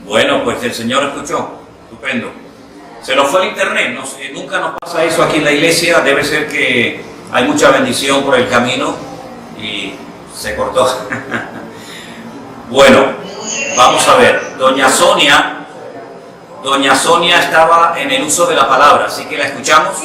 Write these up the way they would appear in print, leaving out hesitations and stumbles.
Bueno, pues el Señor escuchó. Estupendo. Se nos fue el internet, no sé, nunca nos pasa eso aquí en la iglesia, debe ser que hay mucha bendición por el camino y se cortó. Bueno, vamos a ver, Doña Sonia estaba en el uso de la palabra, así que la escuchamos.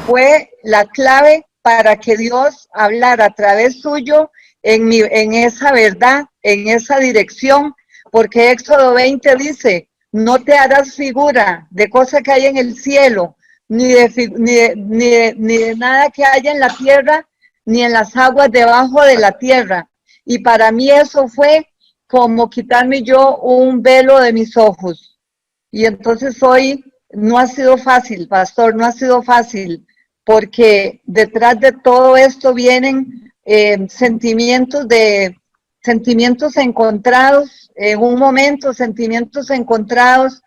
Fue la clave para que Dios hablara a través suyo en esa verdad, en esa dirección, porque Éxodo 20 dice: no te harás figura de cosa que hay en el cielo, ni de nada que haya en la tierra, ni en las aguas debajo de la tierra. Y para mí eso fue como quitarme yo un velo de mis ojos. Y entonces hoy no ha sido fácil, pastor, no ha sido fácil, porque detrás de todo esto vienen sentimientos encontrados, en un momento sentimientos encontrados,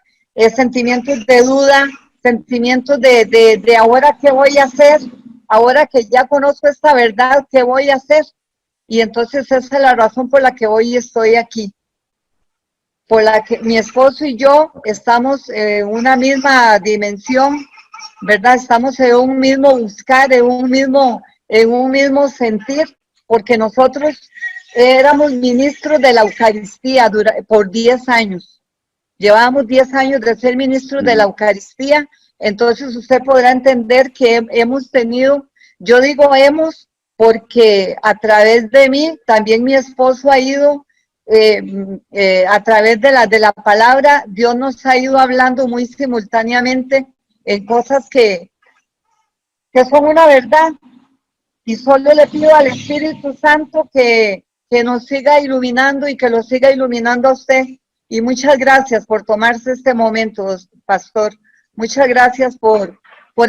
sentimientos de duda, sentimientos de ahora qué voy a hacer, ahora que ya conozco esta verdad, ¿qué voy a hacer? Y entonces esa es la razón por la que hoy estoy aquí, por la que mi esposo y yo estamos en una misma dimensión, ¿verdad? Estamos en un mismo buscar, en un mismo sentir, porque nosotros éramos ministros de la Eucaristía por 10 años. Llevábamos 10 años de ser ministros de la Eucaristía, entonces usted podrá entender que hemos tenido, yo digo hemos, porque a través de mí, también mi esposo ha ido, a través de la palabra, Dios nos ha ido hablando muy simultáneamente en cosas que son una verdad, y solo le pido al Espíritu Santo que nos siga iluminando y que lo siga iluminando a usted. Y muchas gracias por tomarse este momento, pastor. Muchas gracias por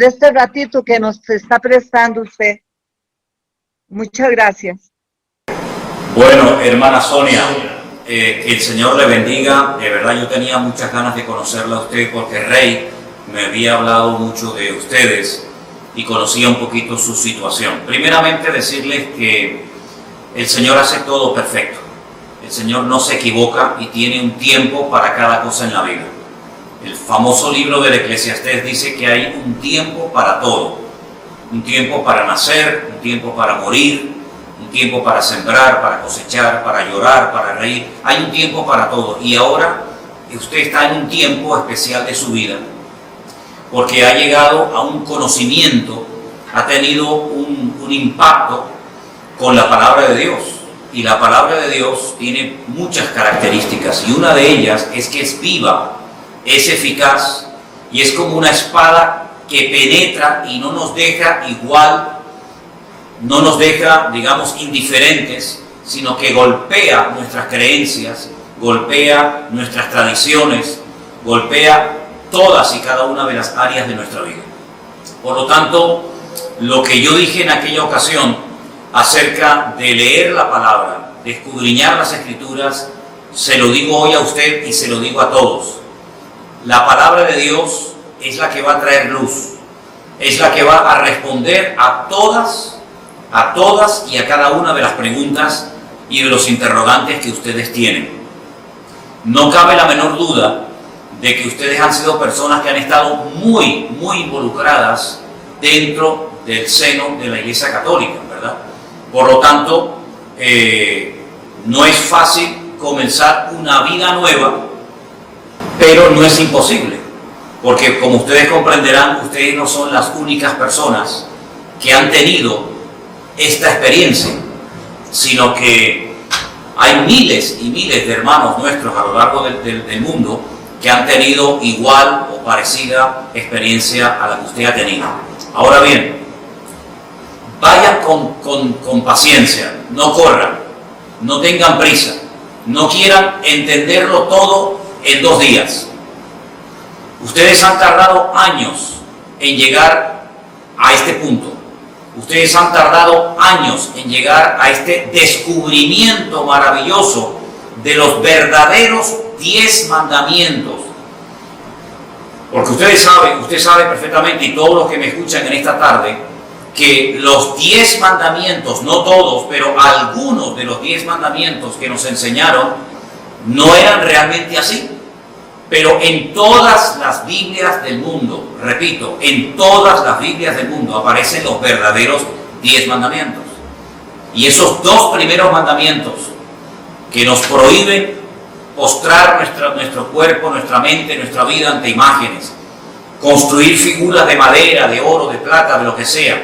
este ratito que nos está prestando usted. Muchas gracias. Bueno, hermana Sonia, que el Señor le bendiga. De verdad yo tenía muchas ganas de conocerla a usted porque Rey me había hablado mucho de ustedes y conocía un poquito su situación. Primeramente decirles que el Señor hace todo perfecto. El Señor no se equivoca y tiene un tiempo para cada cosa en la vida. El famoso libro del Eclesiastés dice que hay un tiempo para todo. Un tiempo para nacer, un tiempo para morir, un tiempo para sembrar, para cosechar, para llorar, para reír. Hay un tiempo para todo. Y ahora usted está en un tiempo especial de su vida, porque ha llegado a un conocimiento, ha tenido un impacto con la palabra de Dios. Y la palabra de Dios tiene muchas características, y una de ellas es que es viva, es eficaz, y es como una espada que penetra y no nos deja igual, no nos deja, digamos, indiferentes, sino que golpea nuestras creencias, golpea nuestras tradiciones, golpea todas y cada una de las áreas de nuestra vida. Por lo tanto, lo que yo dije en aquella ocasión acerca de leer la palabra, de escudriñar las Escrituras, se lo digo hoy a usted y se lo digo a todos. La palabra de Dios es la que va a traer luz, es la que va a responder a todas y a cada una de las preguntas y de los interrogantes que ustedes tienen. No cabe la menor duda de que ustedes han sido personas que han estado muy involucradas dentro del seno de la Iglesia Católica, ¿verdad? Por lo tanto, no es fácil comenzar una vida nueva, pero no es imposible, porque como ustedes comprenderán, ustedes no son las únicas personas que han tenido esta experiencia, sino que hay miles y miles de hermanos nuestros a lo largo del mundo que han tenido igual o parecida experiencia a la que usted ha tenido. Ahora bien, vayan con paciencia, no corran, no tengan prisa, no quieran entenderlo todo en 2 días. Ustedes han tardado años en llegar a este punto. Ustedes han tardado años en llegar a este descubrimiento maravilloso de los verdaderos 10 mandamientos. Porque usted sabe perfectamente, y todos los que me escuchan en esta tarde, que los 10 mandamientos, no todos, pero algunos de los 10 mandamientos que nos enseñaron, no eran realmente así. Pero en todas las Biblias del mundo, repito, en todas las Biblias del mundo aparecen los verdaderos 10 mandamientos. Y esos 2 primeros mandamientos que nos prohíben postrar nuestro cuerpo, nuestra mente, nuestra vida ante imágenes, construir figuras de madera, de oro, de plata, de lo que sea,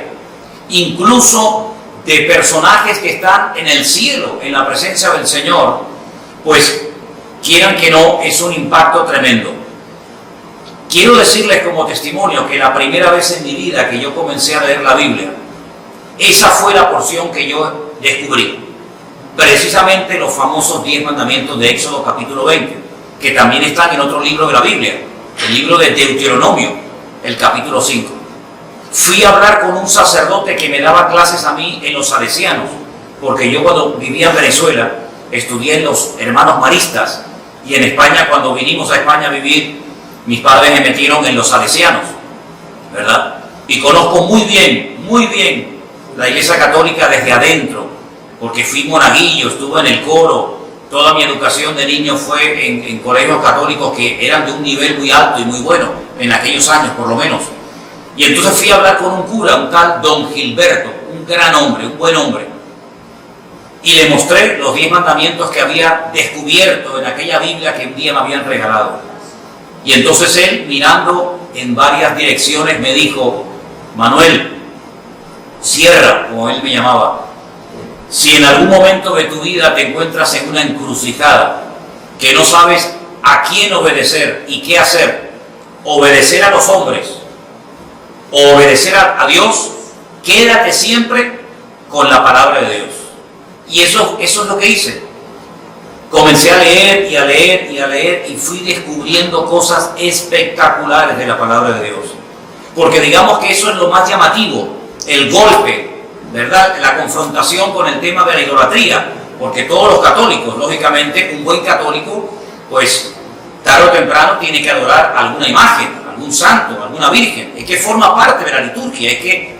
incluso de personajes que están en el cielo, en la presencia del Señor, pues quieran que no, es un impacto tremendo. Quiero decirles como testimonio que la primera vez en mi vida que yo comencé a leer la Biblia, esa fue la porción que yo descubrí. Precisamente los famosos 10 mandamientos de Éxodo capítulo 20, que también están en otro libro de la Biblia, el libro de Deuteronomio, el capítulo 5. Fui a hablar con un sacerdote que me daba clases a mí en los salesianos, porque yo cuando vivía en Venezuela estudié en los hermanos maristas, y en España, cuando vinimos a España a vivir, mis padres me metieron en los salesianos, ¿verdad? Y conozco muy bien la Iglesia Católica desde adentro, porque fui monaguillo, estuve en el coro, toda mi educación de niño fue en colegios católicos que eran de un nivel muy alto y muy bueno, en aquellos años por lo menos. Y entonces fui a hablar con un cura, un tal Don Gilberto, un gran hombre, un buen hombre, y le mostré los 10 mandamientos que había descubierto en aquella Biblia que un día me habían regalado. Y entonces él, mirando en varias direcciones, me dijo: Manuel, cierra, como él me llamaba, si en algún momento de tu vida te encuentras en una encrucijada, que no sabes a quién obedecer y qué hacer, obedecer a los hombres o obedecer a Dios, quédate siempre con la palabra de Dios. Y eso es lo que hice. Comencé a leer y a leer y a leer y fui descubriendo cosas espectaculares de la palabra de Dios. Porque digamos que eso es lo más llamativo, el golpe, ¿verdad? La confrontación con el tema de la idolatría. Porque todos los católicos, lógicamente, un buen católico, pues tarde o temprano tiene que adorar alguna imagen, algún santo, alguna virgen. Es que forma parte de la liturgia, es que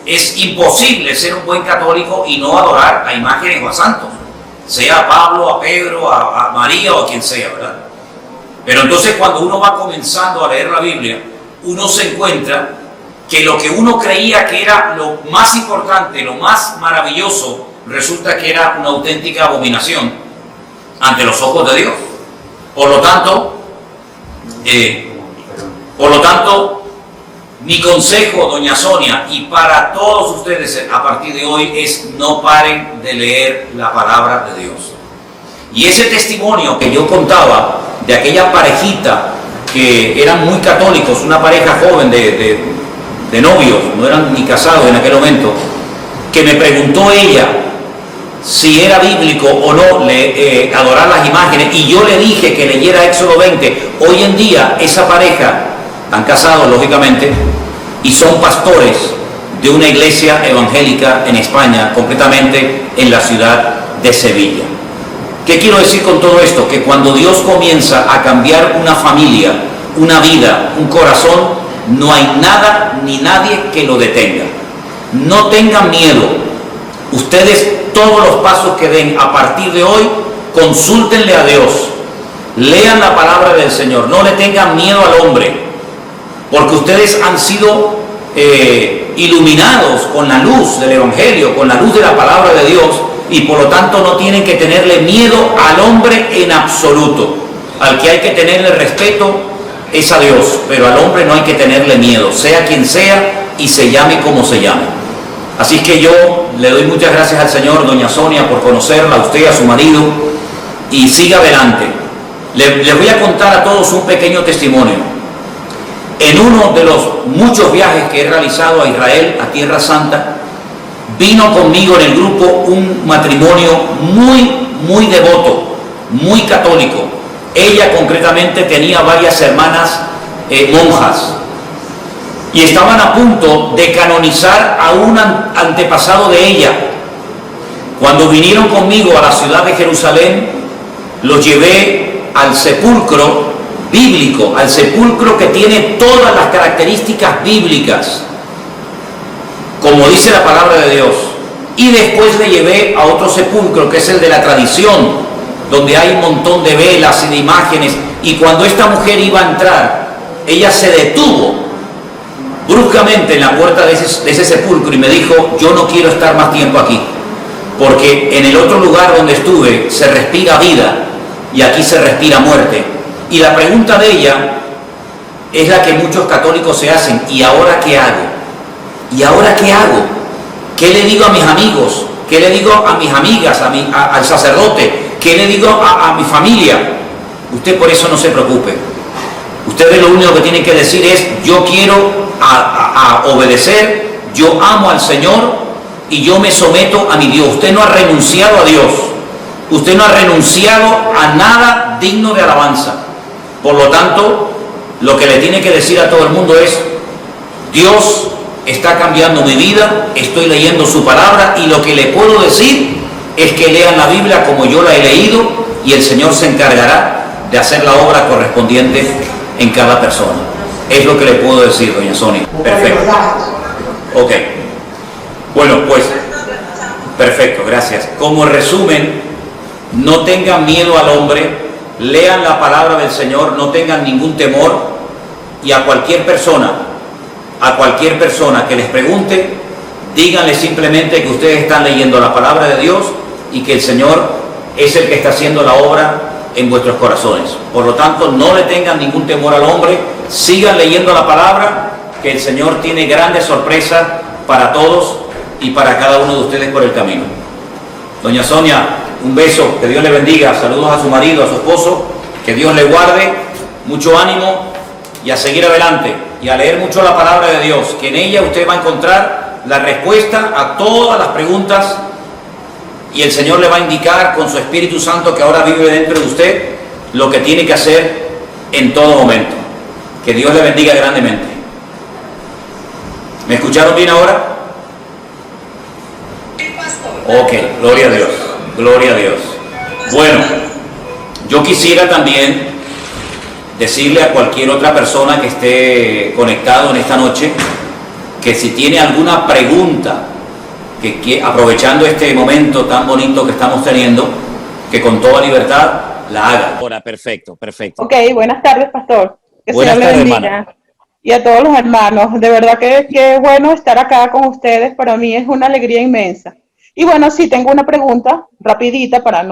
es imposible ser un buen católico y no adorar a imágenes o a santos, sea a Pablo, a Pedro, a María o a quien sea, ¿verdad? Pero entonces cuando uno va comenzando a leer la Biblia, uno se encuentra que lo que uno creía que era lo más importante, lo más maravilloso, resulta que era una auténtica abominación ante los ojos de Dios. Por lo tanto, mi consejo, doña Sonia, y para todos ustedes a partir de hoy, es no paren de leer la palabra de Dios. Y ese testimonio que yo contaba de aquella parejita que eran muy católicos, una pareja joven de novios, no eran ni casados en aquel momento, que me preguntó ella si era bíblico o no adorar las imágenes, y yo le dije que leyera Éxodo 20. Hoy en día esa pareja, están casados lógicamente, y son pastores de una iglesia evangélica en España, concretamente en la ciudad de Sevilla. ¿Qué quiero decir con todo esto? Que cuando Dios comienza a cambiar una familia, una vida, un corazón, no hay nada ni nadie que lo detenga. No tengan miedo. Ustedes, todos los pasos que den a partir de hoy, consúltenle a Dios, lean la palabra del Señor, no le tengan miedo al hombre, porque ustedes han sido iluminados con la luz del Evangelio, con la luz de la palabra de Dios, y por lo tanto no tienen que tenerle miedo al hombre en absoluto. Al que hay que tenerle respeto es a Dios, pero al hombre no hay que tenerle miedo, sea quien sea y se llame como se llame. Así que yo le doy muchas gracias al Señor, doña Sonia, por conocerla, a usted, a su marido, y siga adelante. Les voy a contar a todos un pequeño testimonio. En uno de los muchos viajes que he realizado a Israel, a Tierra Santa, vino conmigo en el grupo un matrimonio muy devoto, muy católico. Ella concretamente tenía varias hermanas monjas, y estaban a punto de canonizar a un antepasado de ella. Cuando vinieron conmigo a la ciudad de Jerusalén, los llevé al sepulcro bíblico, al sepulcro que tiene todas las características bíblicas, como dice la palabra de Dios. Y después le llevé a otro sepulcro, que es el de la tradición, donde hay un montón de velas y de imágenes, Y cuando esta mujer iba a entrar, ella se detuvo bruscamente en la puerta de ese sepulcro y me dijo, yo no quiero estar más tiempo aquí, porque en el otro lugar donde estuve se respira vida y aquí se respira muerte. Y la pregunta de ella es la que muchos católicos se hacen, ¿y ahora qué hago? ¿Y ahora qué hago? ¿Qué le digo a mis amigos? ¿Qué le digo a mis amigas, al sacerdote? ¿Qué le digo a mi familia? Usted por eso no se preocupe. Ustedes lo único que tienen que decir es, yo quiero obedecer, yo amo al Señor y yo me someto a mi Dios. Usted no ha renunciado a Dios. Usted no ha renunciado a nada digno de alabanza. Por lo tanto, lo que le tiene que decir a todo el mundo es, Dios está cambiando mi vida, estoy leyendo su palabra y lo que le puedo decir es que lean la Biblia como yo la he leído y el Señor se encargará de hacer la obra correspondiente en cada persona. Es lo que le puedo decir, doña Sonia. Perfecto. Ok. Bueno, pues, perfecto, gracias. Como resumen, no tengan miedo al hombre, lean la palabra del Señor, no tengan ningún temor y a cualquier persona que les pregunte, díganle simplemente que ustedes están leyendo la palabra de Dios y que el Señor es el que está haciendo la obra en vuestros corazones. Por lo tanto, no le tengan ningún temor al hombre, sigan leyendo la palabra, que el Señor tiene grandes sorpresas para todos y para cada uno de ustedes por el camino. Doña Sonia, un beso, que Dios le bendiga, saludos a su marido, a su esposo, que Dios le guarde, mucho ánimo y a seguir adelante y a leer mucho la palabra de Dios, que en ella usted va a encontrar la respuesta a todas las preguntas y el Señor le va a indicar con su Espíritu Santo que ahora vive dentro de usted lo que tiene que hacer en todo momento. Que Dios le bendiga grandemente. ¿Me escucharon bien ahora? Ok, gloria a Dios, gloria a Dios. Bueno, yo quisiera también decirle a cualquier otra persona que esté conectado en esta noche que si tiene alguna pregunta, que aprovechando este momento tan bonito que estamos teniendo, que con toda libertad la haga. Ahora, perfecto, perfecto. Ok, buenas tardes, pastor. Que Buenas Señor le tardes, bendiga. hermana. Y a todos los hermanos. De verdad que es bueno estar acá con ustedes. Para mí es una alegría inmensa. Y bueno, sí, tengo una pregunta rapidita para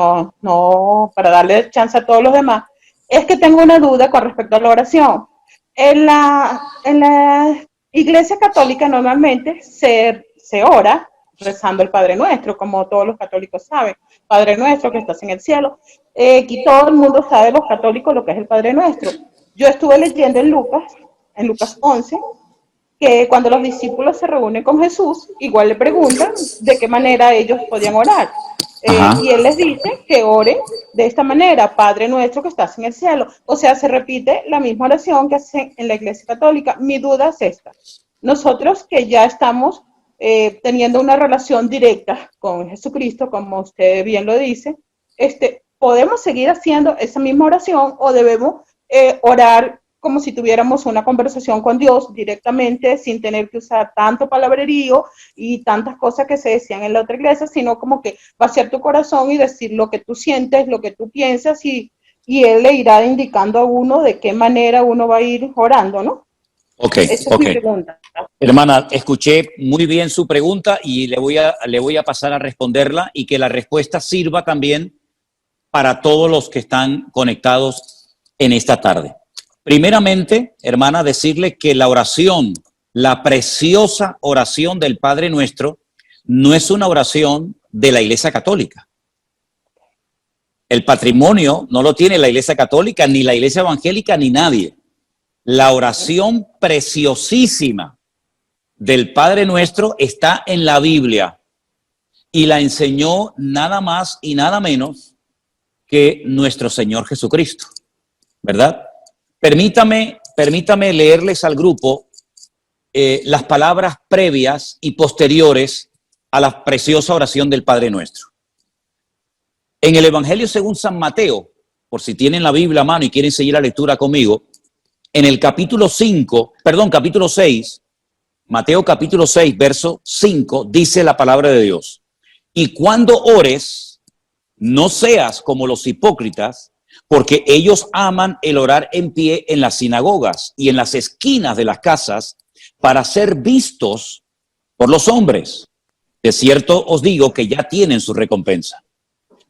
para darle chance a todos los demás. Es que tengo una duda con respecto a la oración. En la Iglesia Católica normalmente se ora rezando el Padre Nuestro, como todos los católicos saben. Padre Nuestro que estás en el cielo. Aquí todo el mundo sabe, los católicos, lo que es el Padre Nuestro. Yo estuve leyendo en Lucas 11, que cuando los discípulos se reúnen con Jesús, igual le preguntan de qué manera ellos podían orar. Y él les dice que oren de esta manera, Padre Nuestro que estás en el cielo. O sea, se repite la misma oración que hacen en la Iglesia Católica. Mi duda es esta. Nosotros que ya estamos teniendo una relación directa con Jesucristo, como usted bien lo dice, ¿podemos seguir haciendo esa misma oración o debemos orar como si tuviéramos una conversación con Dios directamente, sin tener que usar tanto palabrerío y tantas cosas que se decían en la otra iglesia, sino como que vaciar tu corazón y decir lo que tú sientes, lo que tú piensas, y Él le irá indicando a uno de qué manera uno va a ir orando, ¿no? Ok, Esa es mi pregunta. Hermana, escuché muy bien su pregunta y le voy a pasar a responderla y que la respuesta sirva también para todos los que están conectados en esta tarde. Primeramente, hermana, decirle que la oración, la preciosa oración del Padre Nuestro, no es una oración de la Iglesia Católica. El patrimonio no lo tiene la Iglesia Católica, ni la Iglesia Evangélica, ni nadie. La oración preciosísima del Padre Nuestro está en la Biblia y la enseñó nada más y nada menos que nuestro Señor Jesucristo, ¿verdad? Permítame leerles al grupo las palabras previas y posteriores a la preciosa oración del Padre Nuestro. En el Evangelio según San Mateo, por si tienen la Biblia a mano y quieren seguir la lectura conmigo, en el capítulo 6, Mateo capítulo 6, verso 5, dice la palabra de Dios: y cuando ores, no seas como los hipócritas, porque ellos aman el orar en pie en las sinagogas y en las esquinas de las casas para ser vistos por los hombres. De cierto os digo que ya tienen su recompensa.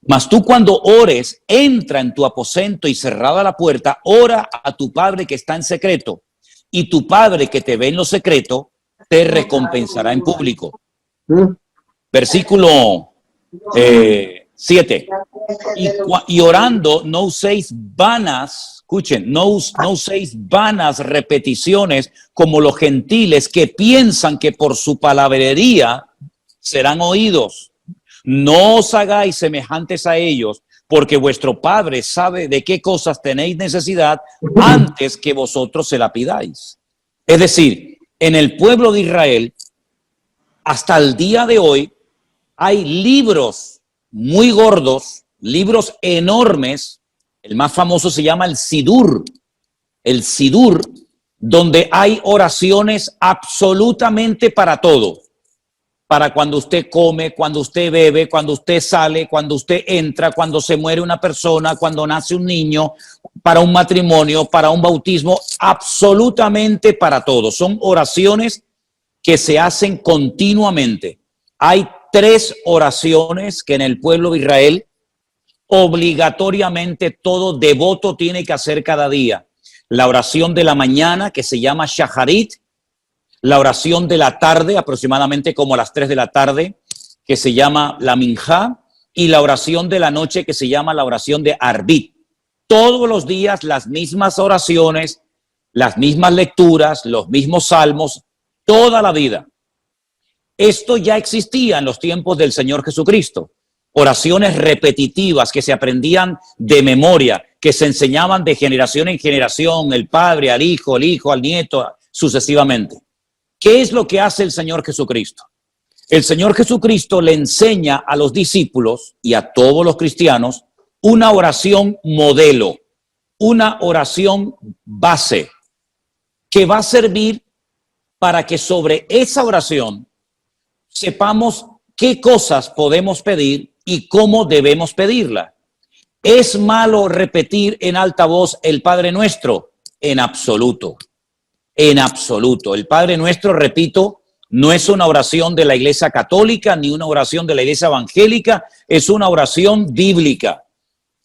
Mas tú cuando ores, entra en tu aposento y cerrada la puerta, ora a tu Padre que está en secreto, y tu Padre que te ve en lo secreto, te recompensará en público. Versículo 7. Y orando no uséis vanas, escuchen, no uséis vanas repeticiones como los gentiles que piensan que por su palabrería serán oídos. No os hagáis semejantes a ellos, porque vuestro Padre sabe de qué cosas tenéis necesidad antes que vosotros se la pidáis. Es decir, en el pueblo de Israel, hasta el día de hoy, hay libros muy gordos, libros enormes. El más famoso se llama el Sidur, donde hay oraciones absolutamente para todo. Para cuando usted come, cuando usted bebe, cuando usted sale, cuando usted entra, cuando se muere una persona, cuando nace un niño, para un matrimonio, para un bautismo, absolutamente para todo. Son oraciones que se hacen continuamente. Hay 3 oraciones que en el pueblo de Israel obligatoriamente todo devoto tiene que hacer cada día. La oración de la mañana, que se llama Shacharit, la oración de la tarde, aproximadamente como a las 3 de la tarde, que se llama la Minjá, y la oración de la noche, que se llama la oración de Arbit. Todos los días las mismas oraciones, las mismas lecturas, los mismos salmos, toda la vida. Esto ya existía en los tiempos del Señor Jesucristo. Oraciones repetitivas que se aprendían de memoria, que se enseñaban de generación en generación, el padre al hijo, el hijo al nieto, sucesivamente. ¿Qué es lo que hace el Señor Jesucristo? El Señor Jesucristo le enseña a los discípulos y a todos los cristianos una oración modelo, una oración base, que va a servir para que sobre esa oración sepamos qué cosas podemos pedir y cómo debemos pedirla. ¿Es malo repetir en alta voz el Padre Nuestro? En absoluto. En absoluto. El Padre Nuestro, repito, no es una oración de la Iglesia Católica ni una oración de la Iglesia Evangélica, es una oración bíblica.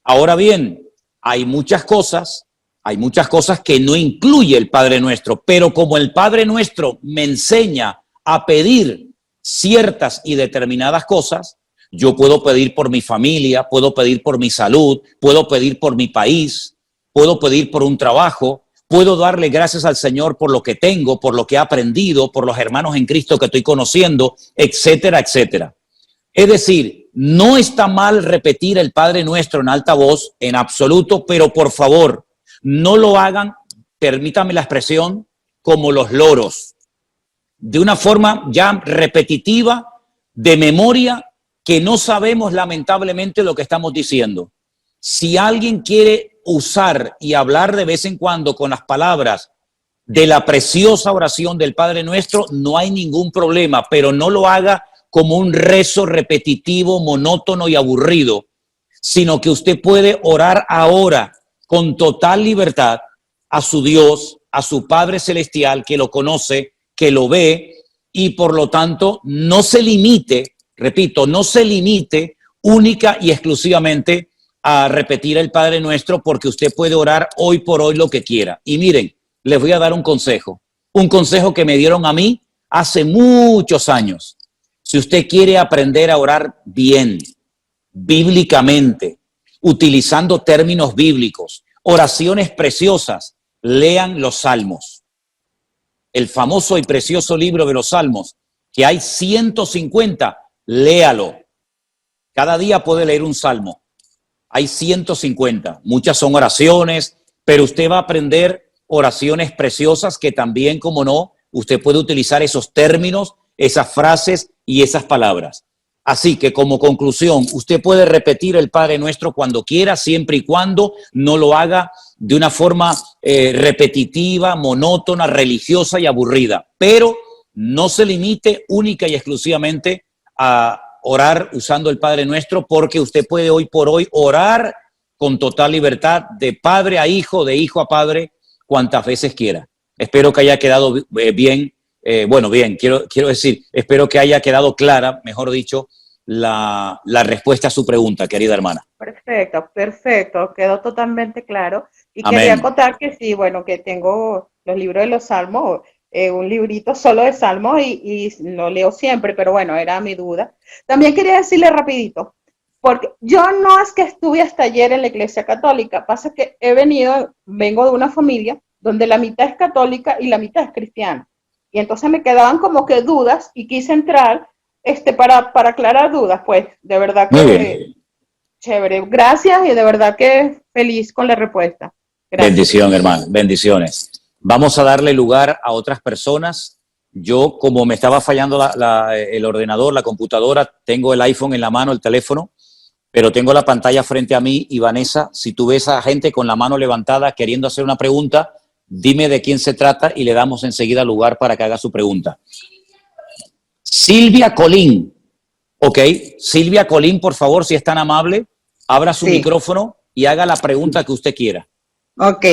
Ahora bien, hay muchas cosas que no incluye el Padre Nuestro, pero como el Padre Nuestro me enseña a pedir ciertas y determinadas cosas, yo puedo pedir por mi familia, puedo pedir por mi salud, puedo pedir por mi país, puedo pedir por un trabajo, puedo darle gracias al Señor por lo que tengo, por lo que he aprendido, por los hermanos en Cristo que estoy conociendo, etcétera, etcétera. Es decir, no está mal repetir el Padre Nuestro en alta voz, en absoluto, pero por favor, no lo hagan, permítame la expresión, como los loros, de una forma ya repetitiva, de memoria, que no sabemos lamentablemente lo que estamos diciendo. Si alguien quiere usar y hablar de vez en cuando con las palabras de la preciosa oración del Padre Nuestro, no hay ningún problema, pero no lo haga como un rezo repetitivo, monótono y aburrido, sino que usted puede orar ahora con total libertad a su Dios, a su Padre Celestial, que lo conoce, que lo ve, y por lo tanto no se limite, repito, no se limite única y exclusivamente a repetir el Padre Nuestro, porque usted puede orar hoy por hoy lo que quiera. Y miren, les voy a dar un consejo que me dieron a mí hace muchos años. Si usted quiere aprender a orar bien, bíblicamente, utilizando términos bíblicos, oraciones preciosas, lean los Salmos. El famoso y precioso libro de los Salmos, que hay 150, léalo. Cada día puede leer un salmo. Hay 150, muchas son oraciones, pero usted va a aprender oraciones preciosas que también, como no, usted puede utilizar esos términos, esas frases y esas palabras. Así que como conclusión, usted puede repetir el Padre Nuestro cuando quiera, siempre y cuando no lo haga de una forma repetitiva, monótona, religiosa y aburrida, pero no se limite única y exclusivamente a orar usando el Padre Nuestro, porque usted puede hoy por hoy orar con total libertad, de padre a hijo, de hijo a padre, cuantas veces quiera. Espero que haya quedado bien, quiero decir, espero que haya quedado clara, mejor dicho, la respuesta a su pregunta, querida hermana. Perfecto, quedó totalmente claro. Y Amén. quería acotar que sí, bueno, que tengo los libros de los Salmos, un librito solo de Salmos y lo leo siempre, pero bueno, era mi duda. También quería decirle rapidito, porque yo no es que estuve hasta ayer en la Iglesia Católica, pasa que vengo de una familia donde la mitad es católica y la mitad es cristiana. Y entonces me quedaban como que dudas y quise entrar para aclarar dudas, pues, de verdad Muy que bien. chévere. Gracias y de verdad que feliz con la respuesta. Gracias. Bendición, hermano. Bendiciones. Vamos a darle lugar a otras personas. Yo, como me estaba fallando el ordenador, la computadora, tengo el iPhone en la mano, el teléfono, pero tengo la pantalla frente a mí. Y Vanessa, si tú ves a gente con la mano levantada queriendo hacer una pregunta, dime de quién se trata y le damos enseguida lugar para que haga su pregunta. Silvia Colín. Ok, Silvia Colín, por favor, si es tan amable, abra su micrófono y haga la pregunta que usted quiera. Ok,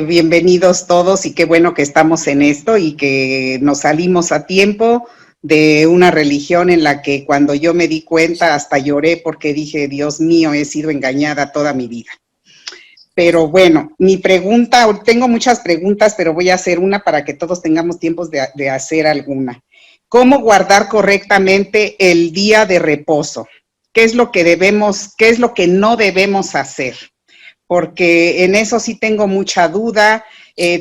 bienvenidos todos y qué bueno que estamos en esto y que nos salimos a tiempo de una religión en la que cuando yo me di cuenta hasta lloré porque dije, Dios mío, he sido engañada toda mi vida. Pero bueno, mi pregunta, tengo muchas preguntas, pero voy a hacer una para que todos tengamos tiempos de hacer alguna. ¿Cómo guardar correctamente el día de reposo? ¿Qué es lo que no debemos hacer? Porque en eso sí tengo mucha duda.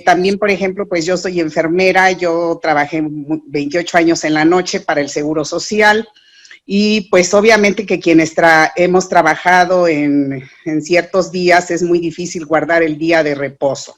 También, por ejemplo, pues yo soy enfermera, yo trabajé 28 años en la noche para el Seguro Social y pues obviamente que quienes hemos trabajado en ciertos días es muy difícil guardar el día de reposo.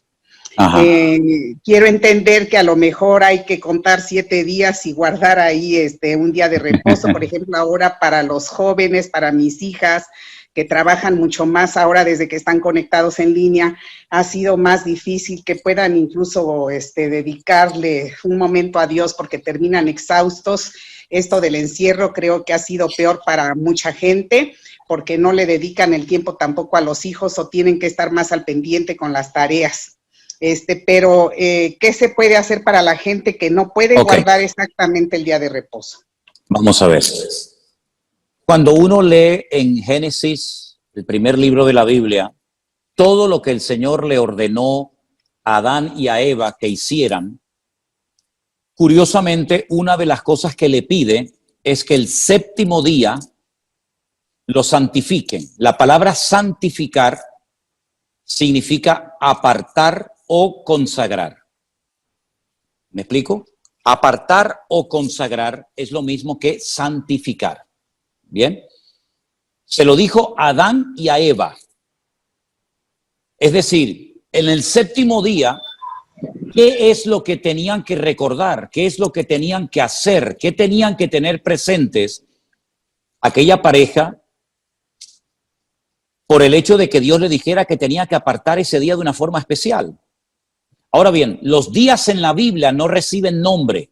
Quiero entender que a lo mejor hay que contar 7 días y guardar ahí un día de reposo, por ejemplo, ahora para los jóvenes, para mis hijas, que trabajan mucho más ahora desde que están conectados en línea, ha sido más difícil que puedan incluso dedicarle un momento a Dios porque terminan exhaustos. Esto del encierro creo que ha sido peor para mucha gente porque no le dedican el tiempo tampoco a los hijos o tienen que estar más al pendiente con las tareas. Pero ¿qué se puede hacer para la gente que no puede guardar exactamente el día de reposo? Vamos a ver. Cuando uno lee en Génesis, el primer libro de la Biblia, todo lo que el Señor le ordenó a Adán y a Eva que hicieran, curiosamente, una de las cosas que le pide es que el 7º día lo santifiquen. La palabra santificar significa apartar o consagrar. ¿Me explico? Apartar o consagrar es lo mismo que santificar. Bien, se lo dijo a Adán y a Eva. Es decir, en el 7º día, ¿qué es lo que tenían que recordar? ¿Qué es lo que tenían que hacer? ¿Qué tenían que tener presentes aquella pareja por el hecho de que Dios le dijera que tenía que apartar ese día de una forma especial? Ahora bien, los días en la Biblia no reciben nombre.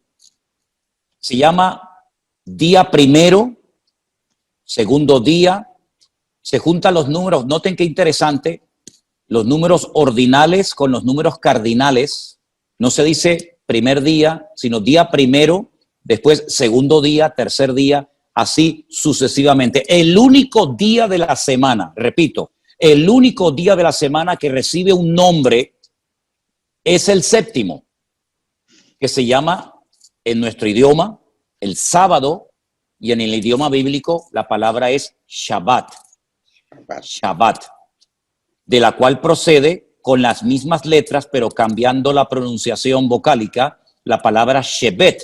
Se llama día primero, segundo día, se juntan los números, noten qué interesante, los números ordinales con los números cardinales, no se dice primer día, sino día primero, después segundo día, tercer día, así sucesivamente. El único día de la semana, repito, el único día de la semana que recibe un nombre es el 7º, que se llama en nuestro idioma el sábado. Y en el idioma bíblico la palabra es Shabbat. Shabbat, de la cual procede con las mismas letras, pero cambiando la pronunciación vocálica, la palabra Shebet,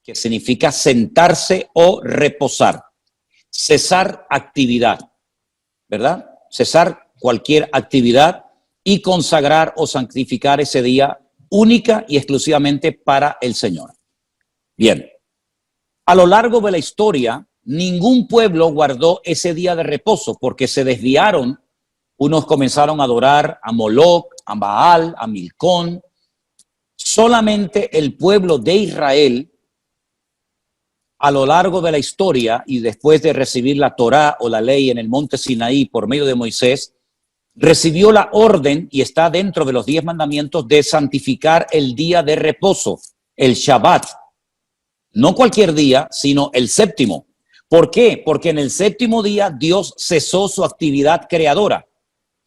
que significa sentarse o reposar. Cesar actividad, ¿verdad? Cesar cualquier actividad y consagrar o santificar ese día única y exclusivamente para el Señor. Bien. A lo largo de la historia, ningún pueblo guardó ese día de reposo porque se desviaron. Unos comenzaron a adorar a Moloc, a Baal, a Milcón. Solamente el pueblo de Israel, a lo largo de la historia y después de recibir la Torá o la ley en el monte Sinaí por medio de Moisés, recibió la orden, y está dentro de los 10 mandamientos, de santificar el día de reposo, el Shabbat. No cualquier día, sino el séptimo. ¿Por qué? Porque en el séptimo día Dios cesó su actividad creadora.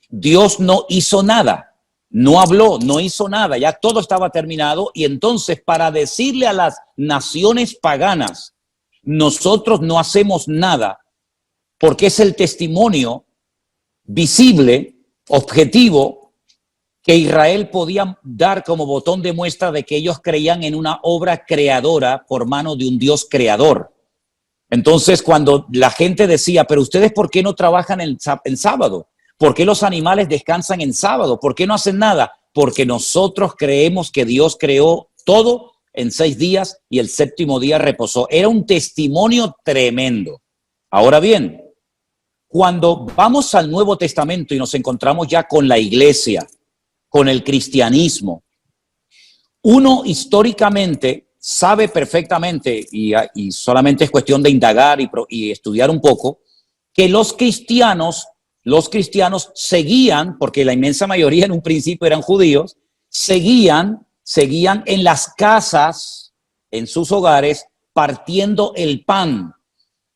Dios no hizo nada, no habló, no hizo nada, ya todo estaba terminado. Y entonces, para decirle a las naciones paganas, nosotros no hacemos nada, porque es el testimonio visible, objetivo, que Israel podía dar como botón de muestra de que ellos creían en una obra creadora por mano de un Dios creador. Entonces, cuando la gente decía, pero ustedes, ¿por qué no trabajan en sábado? ¿Por qué los animales descansan en sábado? ¿Por qué no hacen nada? Porque nosotros creemos que Dios creó todo en 6 días y el séptimo día reposó. Era un testimonio tremendo. Ahora bien, cuando vamos al Nuevo Testamento y nos encontramos ya con la iglesia, con el cristianismo, uno históricamente sabe perfectamente, y solamente es cuestión de indagar y estudiar un poco, que los cristianos seguían, porque la inmensa mayoría en un principio eran judíos, seguían en las casas, en sus hogares, partiendo el pan.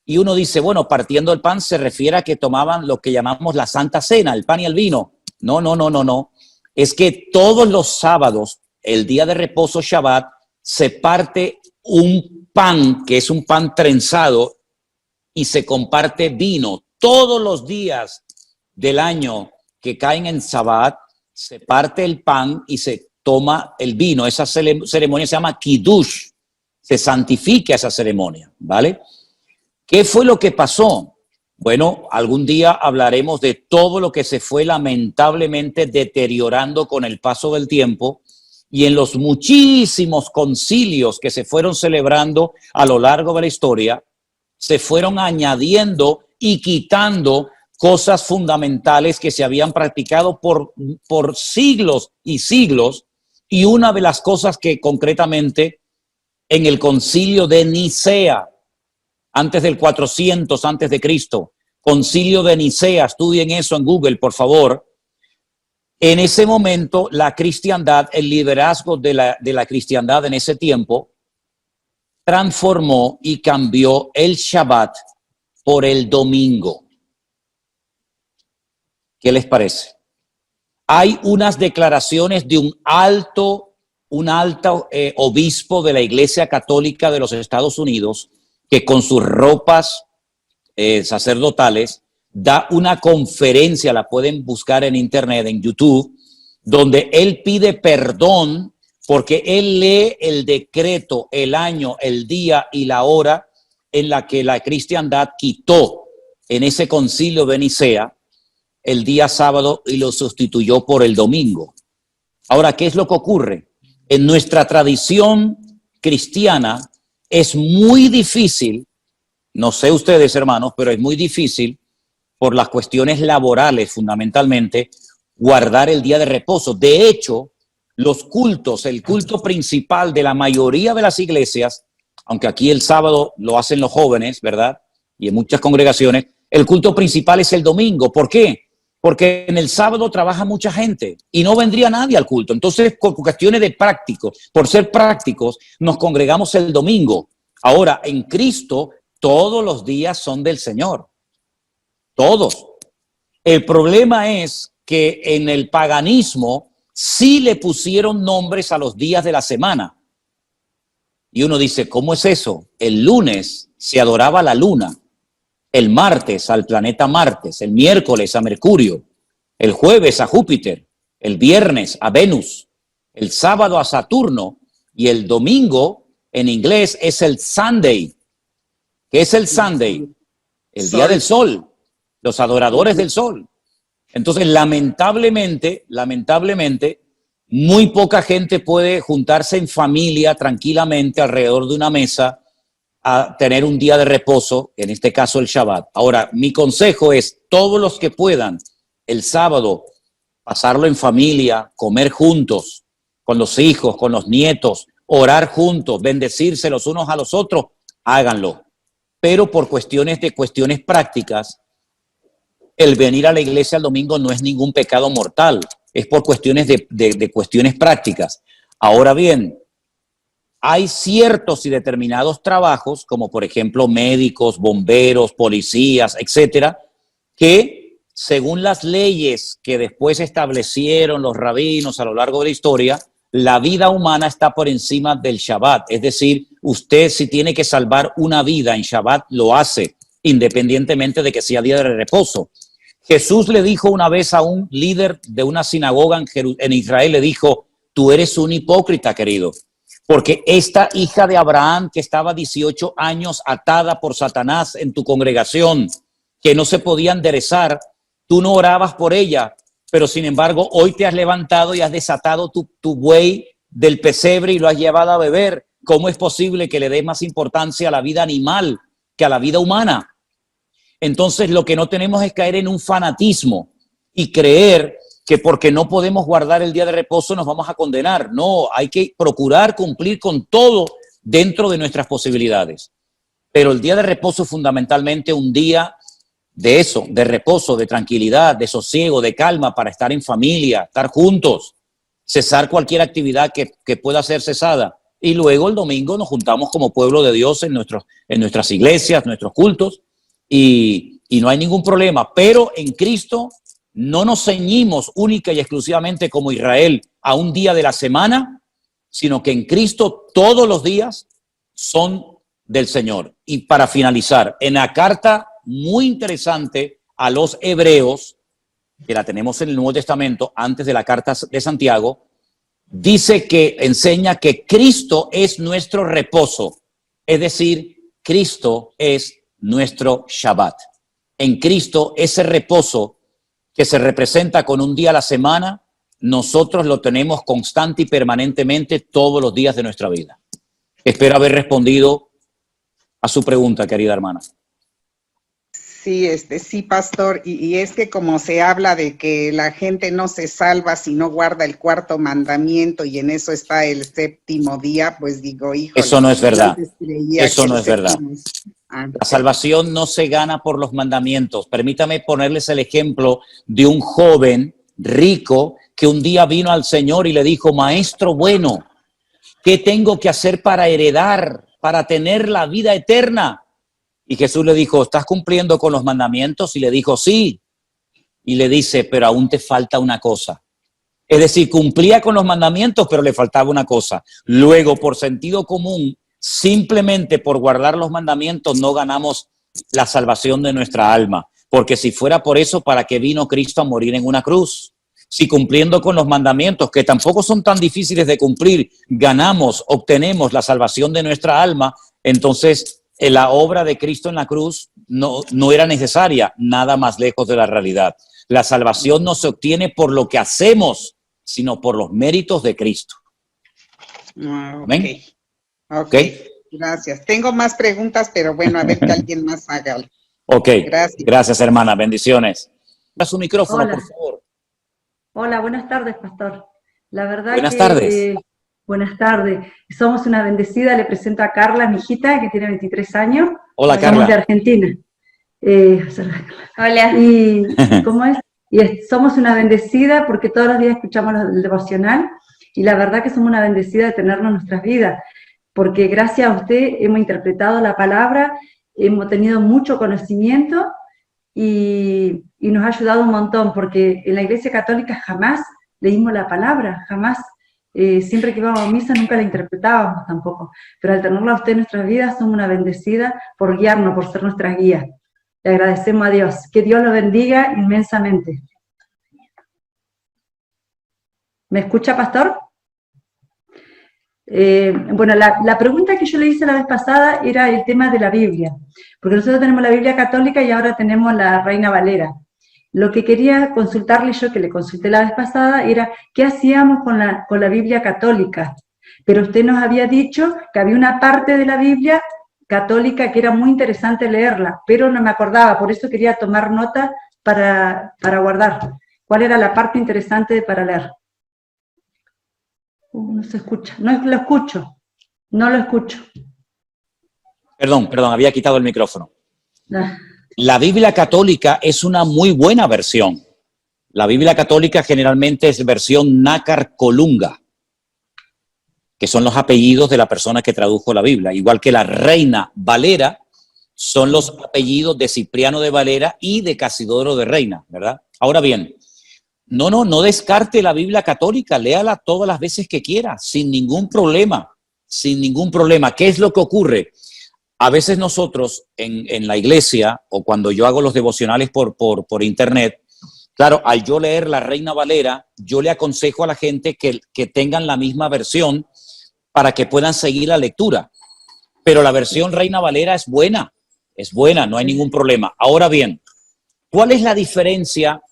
Y uno dice, bueno, partiendo el pan se refiere a que tomaban lo que llamamos la Santa Cena, el pan y el vino. No. Es que todos los sábados, el día de reposo Shabbat, se parte un pan, que es un pan trenzado, y se comparte vino. Todos los días del año que caen en Shabbat, se parte el pan y se toma el vino. Esa ceremonia se llama Kiddush. Se santifica esa ceremonia, ¿vale? ¿Qué fue lo que pasó? Bueno, algún día hablaremos de todo lo que se fue lamentablemente deteriorando con el paso del tiempo y en los muchísimos concilios que se fueron celebrando a lo largo de la historia, se fueron añadiendo y quitando cosas fundamentales que se habían practicado por siglos y siglos. Y una de las cosas que concretamente en el concilio de Nicea, antes del 400 antes de Cristo, concilio de Nicea, estudien eso en Google, por favor. En ese momento, la cristiandad, el liderazgo de la cristiandad en ese tiempo, transformó y cambió el Shabbat por el domingo. ¿Qué les parece? Hay unas declaraciones de un alto obispo de la Iglesia Católica de los Estados Unidos que con sus ropas sacerdotales da una conferencia, la pueden buscar en internet, en YouTube, donde él pide perdón porque él lee el decreto, el año, el día y la hora en la que la cristiandad quitó en ese concilio de Nicea el día sábado y lo sustituyó por el domingo. Ahora, ¿qué es lo que ocurre? En nuestra tradición cristiana es muy difícil, no sé ustedes hermanos, pero es muy difícil por las cuestiones laborales fundamentalmente, guardar el día de reposo. De hecho, los cultos, el culto principal de la mayoría de las iglesias, aunque aquí el sábado lo hacen los jóvenes, ¿verdad? Y en muchas congregaciones, el culto principal es el domingo. ¿Por qué? Porque en el sábado trabaja mucha gente y no vendría nadie al culto. Entonces, por cuestiones de prácticos, por ser prácticos, nos congregamos el domingo. Ahora, en Cristo, todos los días son del Señor. Todos. El problema es que en el paganismo sí le pusieron nombres a los días de la semana. Y uno dice, ¿cómo es eso? El lunes se adoraba la luna, el martes al planeta Martes, el miércoles a Mercurio, el jueves a Júpiter, el viernes a Venus, el sábado a Saturno y el domingo en inglés es el Sunday. ¿Qué es el Sunday? El día del sol, los adoradores del sol. Entonces, lamentablemente, muy poca gente puede juntarse en familia tranquilamente alrededor de una mesa a tener un día de reposo, en este caso el Shabbat. Ahora, mi consejo es, todos los que puedan, el sábado, pasarlo en familia, comer juntos, con los hijos, con los nietos, orar juntos, bendecirse los unos a los otros, háganlo. Pero por cuestiones prácticas, el venir a la iglesia el domingo no es ningún pecado mortal, es por cuestiones de cuestiones prácticas. Ahora bien, hay ciertos y determinados trabajos, como por ejemplo médicos, bomberos, policías, etcétera, que según las leyes que después establecieron los rabinos a lo largo de la historia, la vida humana está por encima del Shabbat. Es decir, usted si tiene que salvar una vida en Shabbat, lo hace, independientemente de que sea día de reposo. Jesús le dijo una vez a un líder de una sinagoga en Israel, le dijo, tú eres un hipócrita, querido, porque esta hija de Abraham que estaba 18 años atada por Satanás en tu congregación, que no se podía enderezar, tú no orabas por ella, pero sin embargo hoy te has levantado y has desatado tu buey del pesebre y lo has llevado a beber. ¿Cómo es posible que le des más importancia a la vida animal que a la vida humana? Entonces lo que no tenemos es caer en un fanatismo y creer que porque no podemos guardar el día de reposo nos vamos a condenar. No, hay que procurar cumplir con todo dentro de nuestras posibilidades. Pero el día de reposo es fundamentalmente un día de eso, de reposo, de tranquilidad, de sosiego, de calma para estar en familia, estar juntos, cesar cualquier actividad que pueda ser cesada. Y luego el domingo nos juntamos como pueblo de Dios en nuestras iglesias, nuestros cultos, y no hay ningún problema. Pero en Cristo no nos ceñimos única y exclusivamente como Israel a un día de la semana, sino que en Cristo todos los días son del Señor. Y para finalizar, en la carta muy interesante a los hebreos, que la tenemos en el Nuevo Testamento, antes de la carta de Santiago, dice que enseña que Cristo es nuestro reposo, es decir, Cristo es nuestro Shabbat. En Cristo ese reposo que se representa con un día a la semana, nosotros lo tenemos constante y permanentemente todos los días de nuestra vida. Espero haber respondido a su pregunta, querida hermana. Sí, sí, pastor, y es que como se habla de que la gente no se salva si no guarda el cuarto mandamiento y en eso está el séptimo día, pues digo, hijo. Eso no es verdad. Eso no es verdad. La salvación no se gana por los mandamientos. Permítame ponerles el ejemplo de un joven rico que un día vino al Señor y le dijo, maestro bueno, ¿qué tengo que hacer para heredar, para tener la vida eterna? Y Jesús le dijo, ¿estás cumpliendo con los mandamientos? Y le dijo, sí. Y le dice, pero aún te falta una cosa. Es decir, cumplía con los mandamientos, pero le faltaba una cosa. Luego, por sentido común, simplemente por guardar los mandamientos, no ganamos la salvación de nuestra alma. Porque si fuera por eso, ¿para qué vino Cristo a morir en una cruz? Si cumpliendo con los mandamientos, que tampoco son tan difíciles de cumplir, obtenemos la salvación de nuestra alma, entonces la obra de Cristo en la cruz no era necesaria, nada más lejos de la realidad. La salvación no se obtiene por lo que hacemos, sino por los méritos de Cristo. ¿Amén? Ok, gracias. Tengo más preguntas, pero bueno, a ver que alguien más haga algo. Ok, gracias hermana, bendiciones. A su micrófono, Hola. por favor. Hola, buenas tardes, pastor. La verdad Buenas tardes. Buenas tardes. Somos una bendecida. Le presento a Carla, mi hijita, que tiene 23 años. Hola, Somos Carla. de Argentina. Hola. Y ¿cómo es? Somos una bendecida porque todos los días escuchamos el devocional y la verdad que somos una bendecida de tenernos en nuestras vidas, porque gracias a usted hemos interpretado la palabra, hemos tenido mucho conocimiento y nos ha ayudado un montón, porque en la Iglesia Católica jamás leímos la palabra, jamás. Siempre que íbamos a misa nunca la interpretábamos tampoco, pero al tenerla a usted en nuestras vidas somos una bendecida por guiarnos, por ser nuestra guía. Le agradecemos a Dios. Que Dios lo bendiga inmensamente. ¿Me escucha, pastor? Bueno, la pregunta que yo le hice la vez pasada era el tema de la Biblia, porque nosotros tenemos la Biblia católica y ahora tenemos la Reina Valera. Lo que quería consultarle yo, que le consulté la vez pasada, era qué hacíamos con la Biblia católica. Pero usted nos había dicho que había una parte de la Biblia católica que era muy interesante leerla, pero no me acordaba, por eso quería tomar nota para guardar. ¿Cuál era la parte interesante para leer? No se escucha, no lo escucho, no lo escucho. Perdón, había quitado el micrófono. La Biblia católica es una muy buena versión. La Biblia católica generalmente es versión Nácar Colunga, que son los apellidos de la persona que tradujo la Biblia, igual que la Reina Valera son los apellidos de Cipriano de Valera y de Casidoro de Reina, ¿verdad? Ahora bien, no descarte la Biblia católica, léala todas las veces que quiera, sin ningún problema, sin ningún problema. ¿Qué es lo que ocurre? A veces nosotros en la iglesia o cuando yo hago los devocionales por internet, claro, al yo leer la Reina Valera, yo le aconsejo a la gente que tengan la misma versión para que puedan seguir la lectura. Pero la versión Reina Valera es buena, no hay ningún problema. Ahora bien, ¿cuál es la diferencia?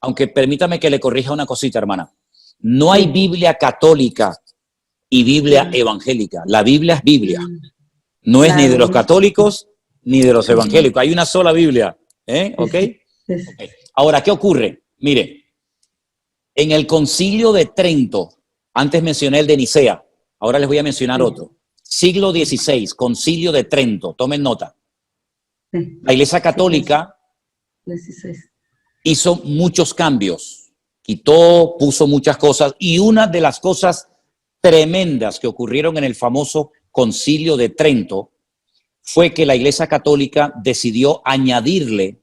Aunque permítame que le corrija una cosita, hermana. No hay Biblia católica y Biblia evangélica. La Biblia es Biblia. No es ni de los católicos ni de los evangélicos. Hay una sola Biblia. ¿Ok? Ahora, ¿qué ocurre? Mire, en el Concilio de Trento, antes mencioné el de Nicea, ahora les voy a mencionar otro. Siglo XVI, Concilio de Trento, tomen nota. La Iglesia Católica hizo muchos cambios, quitó, puso muchas cosas, y una de las cosas tremendas que ocurrieron en el famoso Concilio de Trento fue que la Iglesia Católica decidió añadirle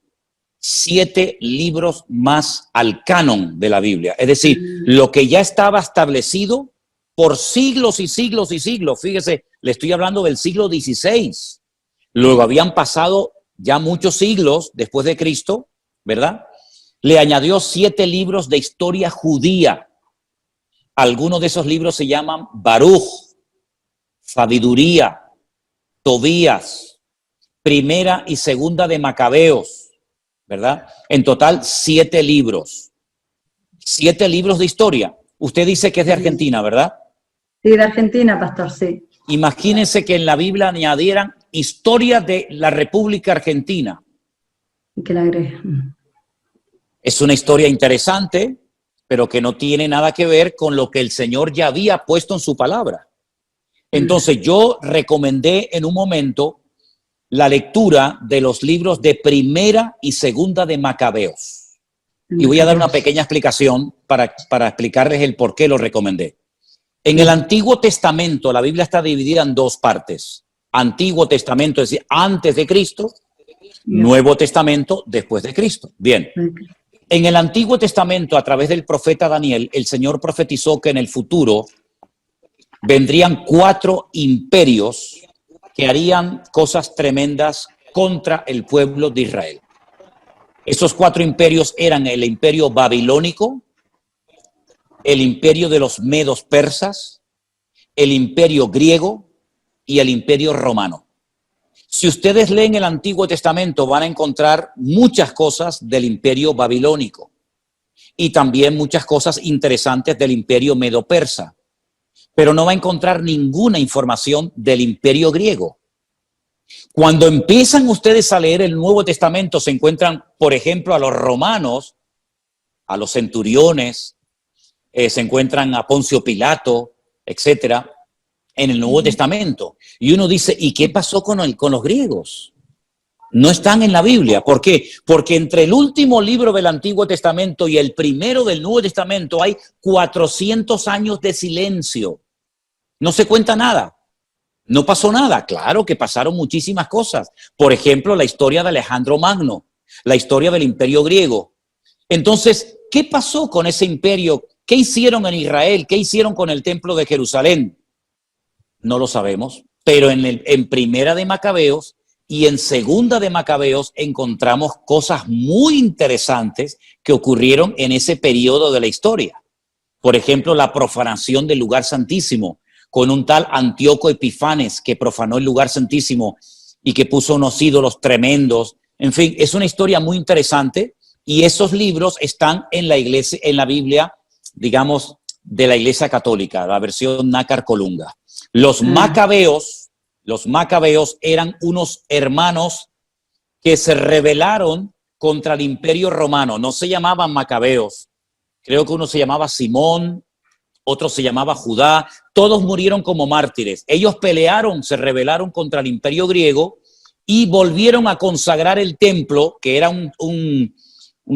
7 libros más al canon de la Biblia. Es decir, lo que ya estaba establecido por siglos y siglos y siglos. Fíjese, le estoy hablando del siglo XVI. Luego habían pasado ya muchos siglos después de Cristo, ¿verdad? Le añadió 7 libros de historia judía. Algunos de esos libros se llaman Baruch, Sabiduría, Tobías, Primera y Segunda de Macabeos, ¿verdad? En total 7 libros. 7 libros de historia. Usted dice que es de Argentina, ¿verdad? Sí, de Argentina, pastor, sí. Imagínense que en la Biblia añadieran historia de la República Argentina. Y que la agregue. Es una historia interesante, pero que no tiene nada que ver con lo que el Señor ya había puesto en su palabra. Entonces yo recomendé en un momento la lectura de los libros de Primera y Segunda de Macabeos. Y voy a dar una pequeña explicación para explicarles el por qué lo recomendé. En el Antiguo Testamento, la Biblia está dividida en 2 partes. Antiguo Testamento, es decir, antes de Cristo. Nuevo Testamento, después de Cristo. Bien. En el Antiguo Testamento, a través del profeta Daniel, el Señor profetizó que en el futuro vendrían 4 imperios que harían cosas tremendas contra el pueblo de Israel. Esos 4 imperios eran el imperio babilónico, el imperio de los medos persas, el imperio griego y el imperio romano. Si ustedes leen el Antiguo Testamento van a encontrar muchas cosas del imperio babilónico y también muchas cosas interesantes del imperio medo-persa, pero no va a encontrar ninguna información del imperio griego. Cuando empiezan ustedes a leer el Nuevo Testamento se encuentran, por ejemplo, a los romanos, a los centuriones, se encuentran a Poncio Pilato, etcétera, en el Nuevo Testamento. Y uno dice, ¿y qué pasó con los griegos? No están en la Biblia. ¿Por qué? Porque entre el último libro del Antiguo Testamento y el primero del Nuevo Testamento hay 400 años de silencio. No se cuenta nada. No pasó nada. Claro que pasaron muchísimas cosas. Por ejemplo, la historia de Alejandro Magno, la historia del imperio griego. Entonces, ¿qué pasó con ese imperio? ¿Qué hicieron en Israel? ¿Qué hicieron con el templo de Jerusalén? No lo sabemos, pero en Primera de Macabeos y en Segunda de Macabeos encontramos cosas muy interesantes que ocurrieron en ese periodo de la historia. Por ejemplo, la profanación del lugar santísimo, con un tal Antíoco Epifanes que profanó el lugar santísimo y que puso unos ídolos tremendos. En fin, es una historia muy interesante y esos libros están en la iglesia, en la Biblia, digamos, de la Iglesia Católica, la versión Nácar Colunga. Los macabeos eran unos hermanos que se rebelaron contra el Imperio Romano. No se llamaban macabeos. Creo que uno se llamaba Simón, otro se llamaba Judá. Todos murieron como mártires. Ellos pelearon, se rebelaron contra el Imperio griego y volvieron a consagrar el templo, que era un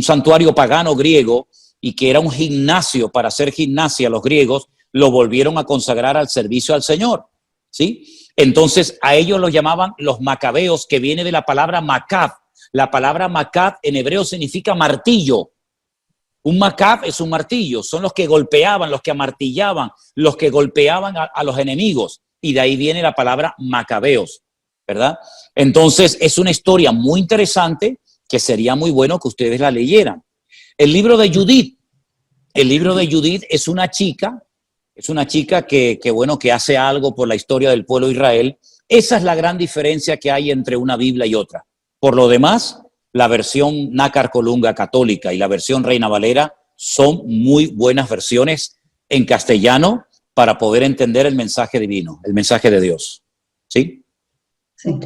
santuario pagano griego y que era un gimnasio para hacer gimnasia los griegos, lo volvieron a consagrar al servicio al Señor, ¿sí? Entonces a ellos los llamaban los macabeos, que viene de la palabra macab. La palabra macab en hebreo significa martillo. Un macab es un martillo, son los que golpeaban, los que amartillaban, los que golpeaban a los enemigos, y de ahí viene la palabra macabeos, ¿verdad? Entonces es una historia muy interesante que sería muy bueno que ustedes la leyeran. El libro de Judith es una chica que hace algo por la historia del pueblo de Israel. Esa es la gran diferencia que hay entre una Biblia y otra. Por lo demás, la versión Nácar Colunga católica y la versión Reina Valera son muy buenas versiones en castellano para poder entender el mensaje divino, el mensaje de Dios. ¿Sí? Sí.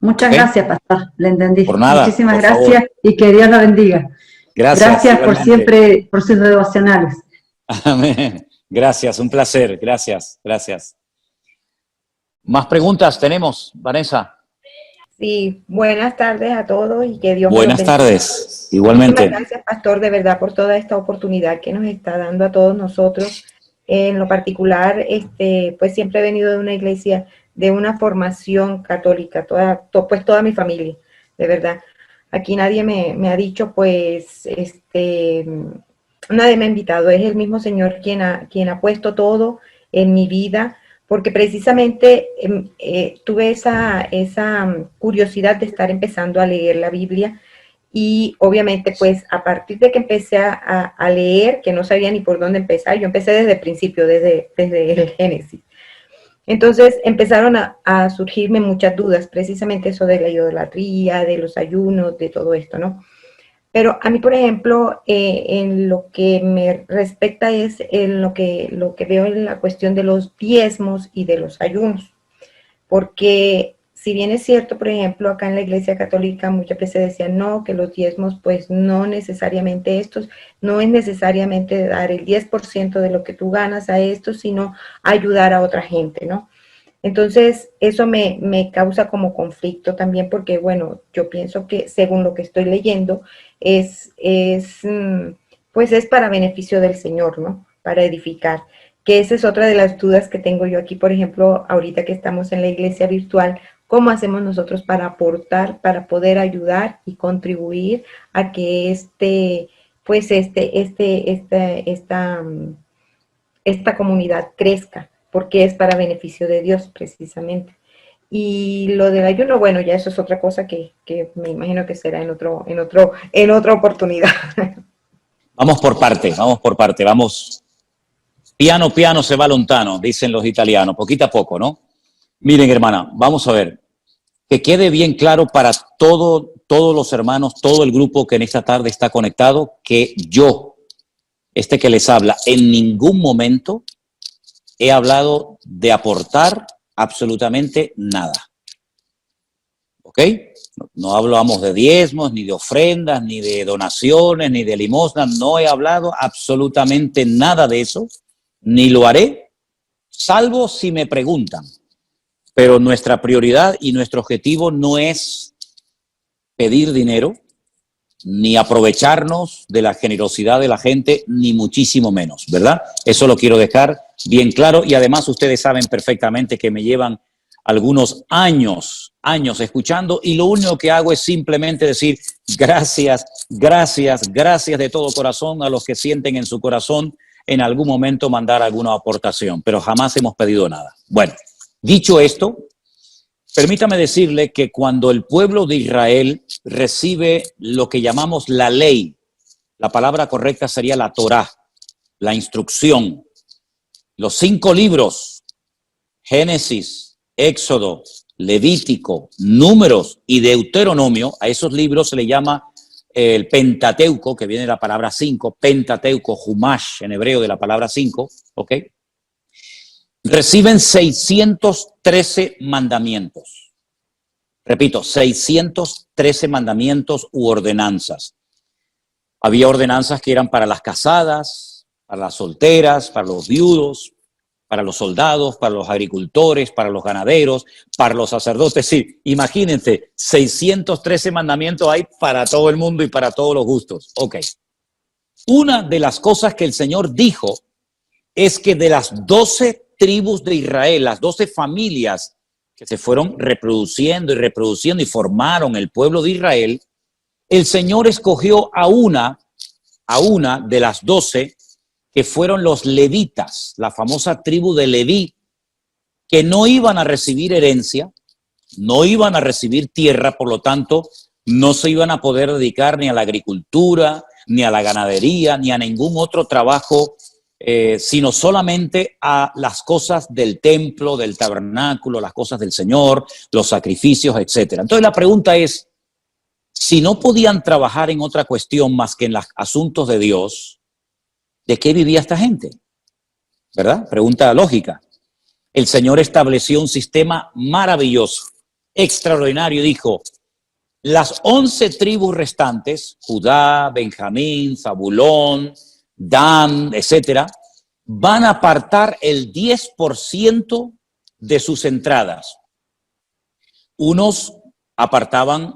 Muchas gracias, pastor, le entendí. Por nada, muchísimas por gracias favor. Y que Dios la bendiga. Gracias por igualmente. siempre, por sus devocionales. Amén. Gracias, un placer. Gracias. ¿Más preguntas tenemos, Vanessa? Sí, buenas tardes a todos y que Dios me Buenas los bendiga. tardes, igualmente. Muchísimas gracias, pastor, de verdad, por toda esta oportunidad que nos está dando a todos nosotros. En lo particular, pues siempre he venido de una iglesia, de una formación católica, toda mi familia, de verdad. Aquí nadie me ha dicho, pues, nadie me ha invitado, es el mismo Señor quien ha puesto todo en mi vida, porque precisamente tuve esa curiosidad de estar empezando a leer la Biblia, y obviamente pues a partir de que empecé a leer, que no sabía ni por dónde empezar, yo empecé desde el principio, desde el Génesis. Entonces empezaron a surgirme muchas dudas, precisamente eso de la idolatría, de los ayunos, de todo esto, ¿no? Pero a mí, por ejemplo, en lo que me respecta es en lo que veo en la cuestión de los diezmos y de los ayunos. Porque si bien es cierto, por ejemplo, acá en la Iglesia Católica muchas veces decían no, que los diezmos pues no necesariamente no es necesariamente dar el 10% de lo que tú ganas a estos, sino ayudar a otra gente, ¿no? Entonces, eso me causa como conflicto también porque, bueno, yo pienso que según lo que estoy leyendo, pues es para beneficio del Señor, ¿no? Para edificar. Que esa es otra de las dudas que tengo yo aquí, por ejemplo, ahorita que estamos en la iglesia virtual, ¿cómo hacemos nosotros para aportar, para poder ayudar y contribuir a que esta comunidad crezca? Porque es para beneficio de Dios, precisamente. Y lo del ayuno, bueno, ya eso es otra cosa que me imagino que será en otra oportunidad. Vamos por parte, vamos. Piano, piano se va lontano, dicen los italianos, poquito a poco, ¿no? Miren, hermana, vamos a ver, que quede bien claro para todos los hermanos, todo el grupo que en esta tarde está conectado, que yo, que les habla, en ningún momento he hablado de aportar absolutamente nada. ¿Ok? No hablamos de diezmos, ni de ofrendas, ni de donaciones, ni de limosnas. No he hablado absolutamente nada de eso, ni lo haré, salvo si me preguntan. Pero nuestra prioridad y nuestro objetivo no es pedir dinero, ni aprovecharnos de la generosidad de la gente, ni muchísimo menos, ¿verdad? Eso lo quiero dejar bien claro, y además ustedes saben perfectamente que me llevan algunos años escuchando, y lo único que hago es simplemente decir gracias de todo corazón a los que sienten en su corazón en algún momento mandar alguna aportación, pero jamás hemos pedido nada. Bueno, dicho esto, permítame decirle que cuando el pueblo de Israel recibe lo que llamamos la ley, la palabra correcta sería la Torá, la instrucción, los 5 libros, Génesis, Éxodo, Levítico, Números y Deuteronomio, a esos libros se le llama el Pentateuco, que viene de la palabra 5, Pentateuco, Humash en hebreo de la palabra 5, ¿ok? Reciben 613 mandamientos. Repito, 613 mandamientos u ordenanzas. Había ordenanzas que eran para las casadas, para las solteras, para los viudos, para los soldados, para los agricultores, para los ganaderos, para los sacerdotes. Sí, imagínense, 613 mandamientos hay para todo el mundo y para todos los gustos. Ok. Una de las cosas que el Señor dijo es que de las 12 tribus de Israel, las 12 familias que se fueron reproduciendo y formaron el pueblo de Israel, el Señor escogió a una de las 12 que fueron los levitas, la famosa tribu de Leví, que no iban a recibir herencia, no iban a recibir tierra, por lo tanto, no se iban a poder dedicar ni a la agricultura, ni a la ganadería, ni a ningún otro trabajo, sino solamente a las cosas del templo, del tabernáculo, las cosas del Señor, los sacrificios, etc. Entonces la pregunta es, si no podían trabajar en otra cuestión más que en los asuntos de Dios, ¿de qué vivía esta gente? ¿Verdad? Pregunta lógica. El Señor estableció un sistema maravilloso, extraordinario, y dijo, las 11 tribus restantes, Judá, Benjamín, Zabulón, Dan, etcétera, van a apartar el 10% de sus entradas. Unos apartaban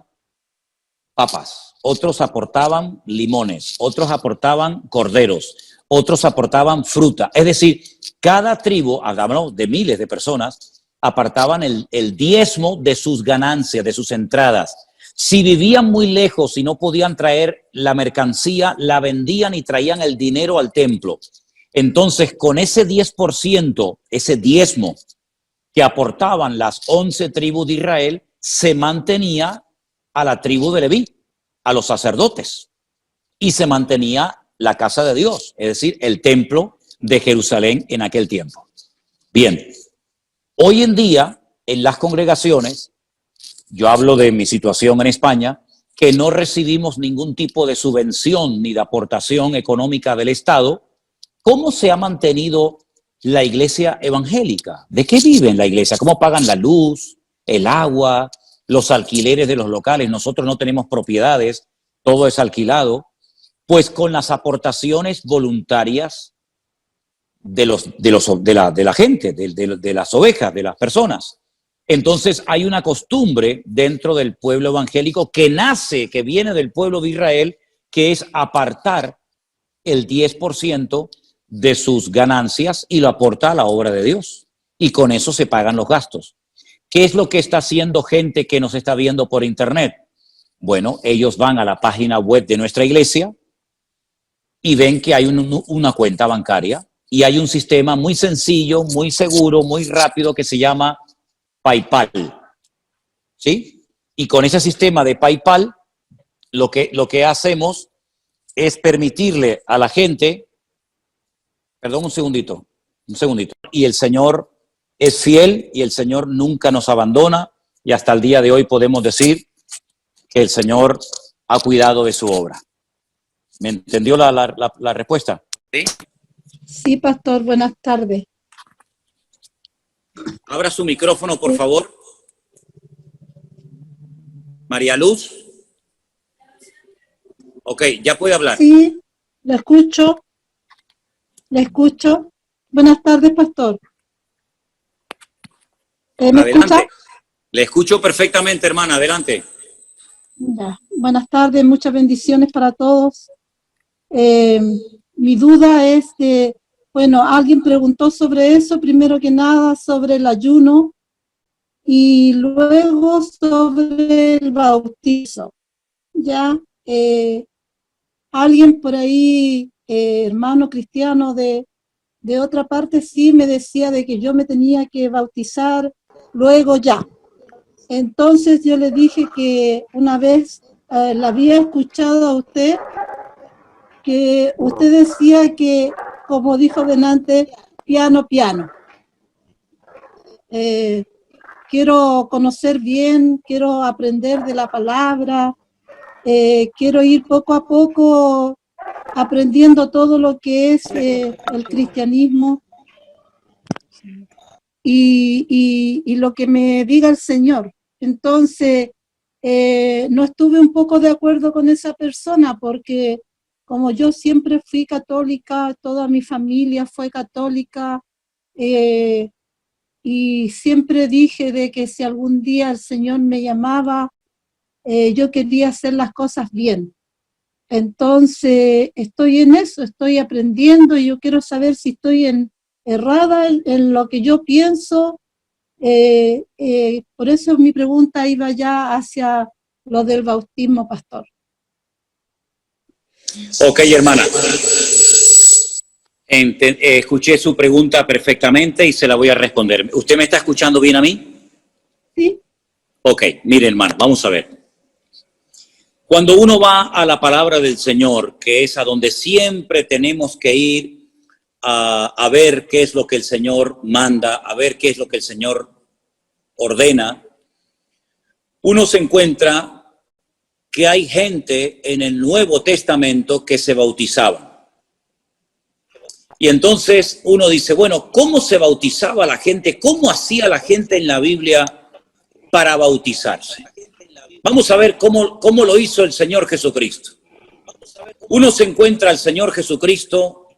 papas, otros aportaban limones, otros aportaban corderos, otros aportaban fruta. Es decir, cada tribu, hablamos de miles de personas, apartaban el diezmo de sus ganancias, de sus entradas. Si vivían muy lejos y no podían traer la mercancía, la vendían y traían el dinero al templo. Entonces, con ese 10%, ese diezmo que aportaban las 11 tribus de Israel, se mantenía a la tribu de Leví, a los sacerdotes, y se mantenía la casa de Dios, es decir, el templo de Jerusalén en aquel tiempo. Bien, hoy en día, en las congregaciones, yo hablo de mi situación en España, que no recibimos ningún tipo de subvención ni de aportación económica del Estado. ¿Cómo se ha mantenido la iglesia evangélica? ¿De qué vive la iglesia? ¿Cómo pagan la luz, el agua, los alquileres de los locales? Nosotros no tenemos propiedades, todo es alquilado. Pues con las aportaciones voluntarias de la gente, de las ovejas, de las personas. Entonces hay una costumbre dentro del pueblo evangélico que viene del pueblo de Israel, que es apartar el 10% de sus ganancias y lo aporta a la obra de Dios. Y con eso se pagan los gastos. ¿Qué es lo que está haciendo gente que nos está viendo por internet? Bueno, ellos van a la página web de nuestra iglesia y ven que hay una cuenta bancaria y hay un sistema muy sencillo, muy seguro, muy rápido que se llama PayPal, ¿sí? Y con ese sistema de PayPal, lo que hacemos es permitirle a la gente, perdón, un segundito, y el Señor es fiel y el Señor nunca nos abandona y hasta el día de hoy podemos decir que el Señor ha cuidado de su obra. ¿Me entendió la respuesta? ¿Sí? Sí, pastor, buenas tardes. Abra su micrófono, por favor. María Luz. Ok, ya puede hablar. Sí, le escucho. Le escucho. Buenas tardes, pastor. ¿Me escucha? Le escucho perfectamente, hermana. Adelante. Ya. Buenas tardes, muchas bendiciones para todos. Mi duda es que, bueno, alguien preguntó sobre eso, primero que nada sobre el ayuno y luego sobre el bautizo. Ya, alguien por ahí, hermano cristiano de otra parte, sí me decía de que yo me tenía que bautizar luego ya. Entonces yo le dije que una vez la había escuchado a usted, que usted decía que, como dijo delante, piano. Quiero conocer bien, quiero aprender de la palabra, quiero ir poco a poco aprendiendo todo lo que es el cristianismo y lo que me diga el Señor. Entonces, no estuve un poco de acuerdo con esa persona porque como yo siempre fui católica, toda mi familia fue católica, y siempre dije de que si algún día el Señor me llamaba, yo quería hacer las cosas bien. Entonces, estoy en eso, estoy aprendiendo y yo quiero saber si estoy errada en lo que yo pienso. Por eso mi pregunta iba ya hacia lo del bautismo, pastor. Ok, hermana. Escuché su pregunta perfectamente y se la voy a responder. ¿Usted me está escuchando bien a mí? Sí. Ok, mire, hermano, vamos a ver. Cuando uno va a la palabra del Señor, que es a donde siempre tenemos que ir a ver qué es lo que el Señor manda, a ver qué es lo que el Señor ordena, uno se encuentra que hay gente en el Nuevo Testamento que se bautizaba. Y entonces uno dice, bueno, ¿cómo se bautizaba la gente? ¿Cómo hacía la gente en la Biblia para bautizarse? Vamos a ver cómo lo hizo el Señor Jesucristo. Uno se encuentra al Señor Jesucristo,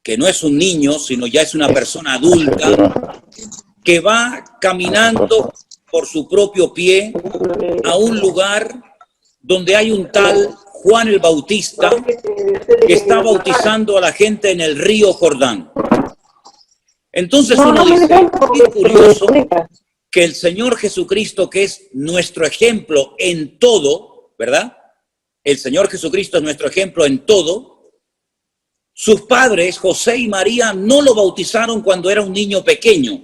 que no es un niño, sino ya es una persona adulta, que va caminando por su propio pie a un lugar donde hay un tal Juan el Bautista que está bautizando a la gente en el río Jordán. Entonces uno dice, qué curioso que el Señor Jesucristo, que es nuestro ejemplo en todo, ¿verdad? El Señor Jesucristo es nuestro ejemplo en todo. Sus padres, José y María, no lo bautizaron cuando era un niño pequeño,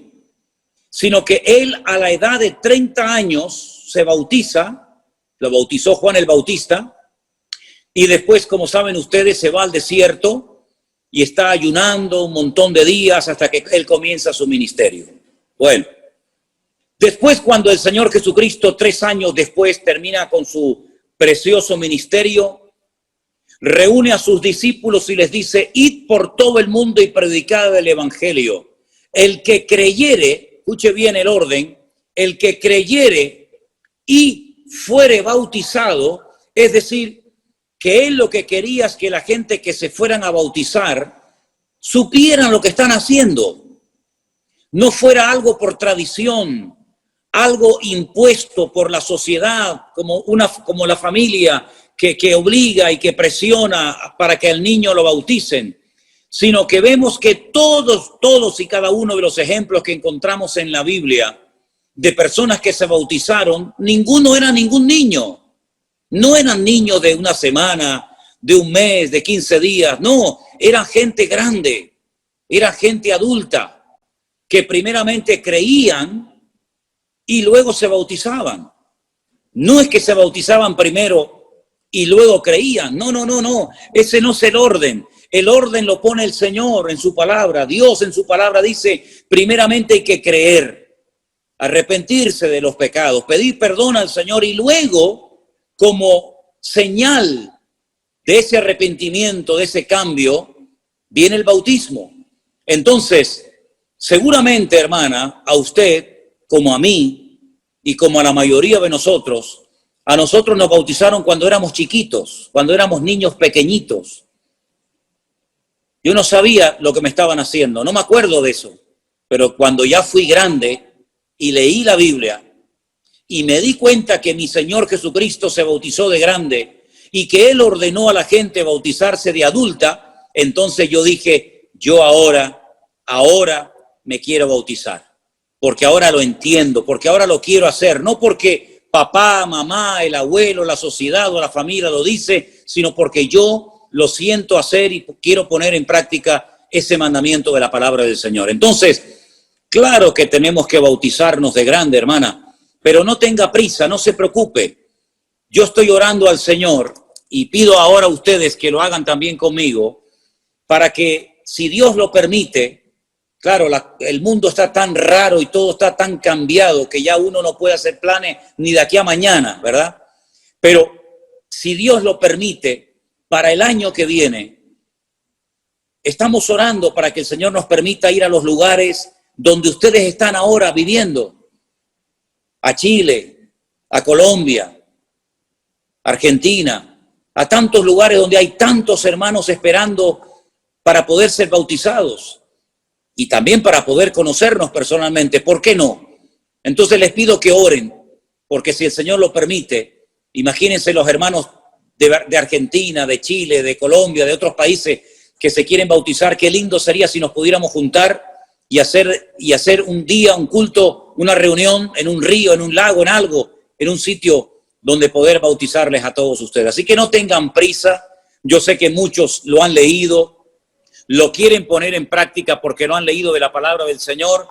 sino que él a la edad de 30 años se bautiza, lo bautizó Juan el Bautista, y después, como saben ustedes, se va al desierto y está ayunando un montón de días hasta que él comienza su ministerio. Bueno, después cuando el Señor Jesucristo 3 años después termina con su precioso ministerio, reúne a sus discípulos y les dice, id por todo el mundo y predicad el evangelio. El que creyere, escuche bien el orden, el que creyere y fuere bautizado, es decir, que él lo que quería es que la gente que se fueran a bautizar supieran lo que están haciendo. No fuera algo por tradición, algo impuesto por la sociedad, como la familia que obliga y que presiona para que al niño lo bauticen, sino que vemos que todos y cada uno de los ejemplos que encontramos en la Biblia de personas que se bautizaron, ninguno era ningún niño. No eran niños de una semana, de un mes, de 15 días, no, eran gente grande, era gente adulta, que primeramente creían y luego se bautizaban. No es que se bautizaban primero y luego creían, no, ese no es el orden. El orden lo pone el Señor en su palabra. Dios en su palabra dice, primeramente hay que creer, arrepentirse de los pecados, pedir perdón al Señor y luego, como señal de ese arrepentimiento, de ese cambio, viene el bautismo. Entonces, seguramente, hermana, a usted, como a mí y como a la mayoría de nosotros, a nosotros nos bautizaron cuando éramos chiquitos, cuando éramos niños pequeñitos. Yo no sabía lo que me estaban haciendo, no me acuerdo de eso, pero cuando ya fui grande y leí la Biblia y me di cuenta que mi Señor Jesucristo se bautizó de grande y que Él ordenó a la gente bautizarse de adulta, entonces yo dije, yo ahora me quiero bautizar, porque ahora lo entiendo, porque ahora lo quiero hacer, no porque papá, mamá, el abuelo, la sociedad o la familia lo dice, sino porque yo lo siento hacer y quiero poner en práctica ese mandamiento de la palabra del Señor. Entonces, claro que tenemos que bautizarnos de grande, hermana, pero no tenga prisa, no se preocupe. Yo estoy orando al Señor y pido ahora a ustedes que lo hagan también conmigo para que, si Dios lo permite, claro, el mundo está tan raro y todo está tan cambiado que ya uno no puede hacer planes ni de aquí a mañana, ¿verdad? Pero si Dios lo permite, para el año que viene, estamos orando para que el Señor nos permita ir a los lugares donde ustedes están ahora viviendo. A Chile, a Colombia, Argentina, a tantos lugares donde hay tantos hermanos esperando para poder ser bautizados. y también para poder conocernos personalmente. ¿Por qué no? Entonces les pido que oren, porque si el Señor lo permite, imagínense los hermanos de Argentina, de Chile, de Colombia, de otros países que se quieren bautizar. Qué lindo sería si nos pudiéramos juntar y hacer un día, un culto, una reunión en un río, en un lago, en algo, en un sitio donde poder bautizarles a todos ustedes. Así que no tengan prisa. Yo sé que muchos lo han leído, lo quieren poner en práctica porque no han leído de la palabra del Señor,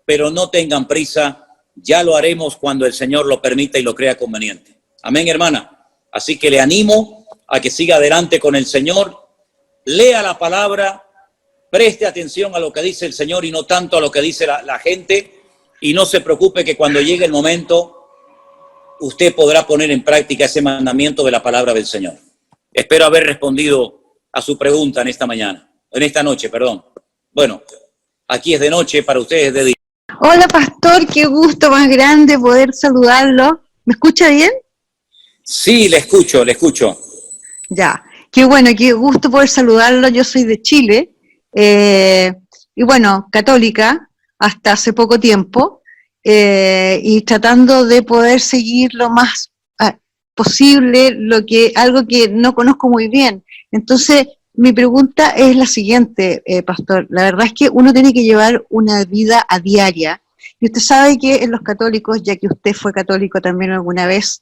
pero no tengan prisa. Ya lo haremos cuando el Señor lo permita y lo crea conveniente. Amén, hermana. Así que le animo a que siga adelante con el Señor, lea la palabra, preste atención a lo que dice el Señor y no tanto a lo que dice la gente, y no se preocupe que cuando llegue el momento usted podrá poner en práctica ese mandamiento de la palabra del Señor. Espero haber respondido a su pregunta en esta noche, perdón. Bueno, aquí es de noche, para ustedes es de día. Hola, pastor, qué gusto más grande poder saludarlo. ¿Me escucha bien? Sí, le escucho. Ya, qué bueno, qué gusto poder saludarlo. Yo soy de Chile, y bueno, católica hasta hace poco tiempo, y tratando de poder seguir lo más posible algo que no conozco muy bien. Entonces, mi pregunta es la siguiente, pastor. La verdad es que uno tiene que llevar una vida a diaria, y usted sabe que en los católicos, ya que usted fue católico también alguna vez,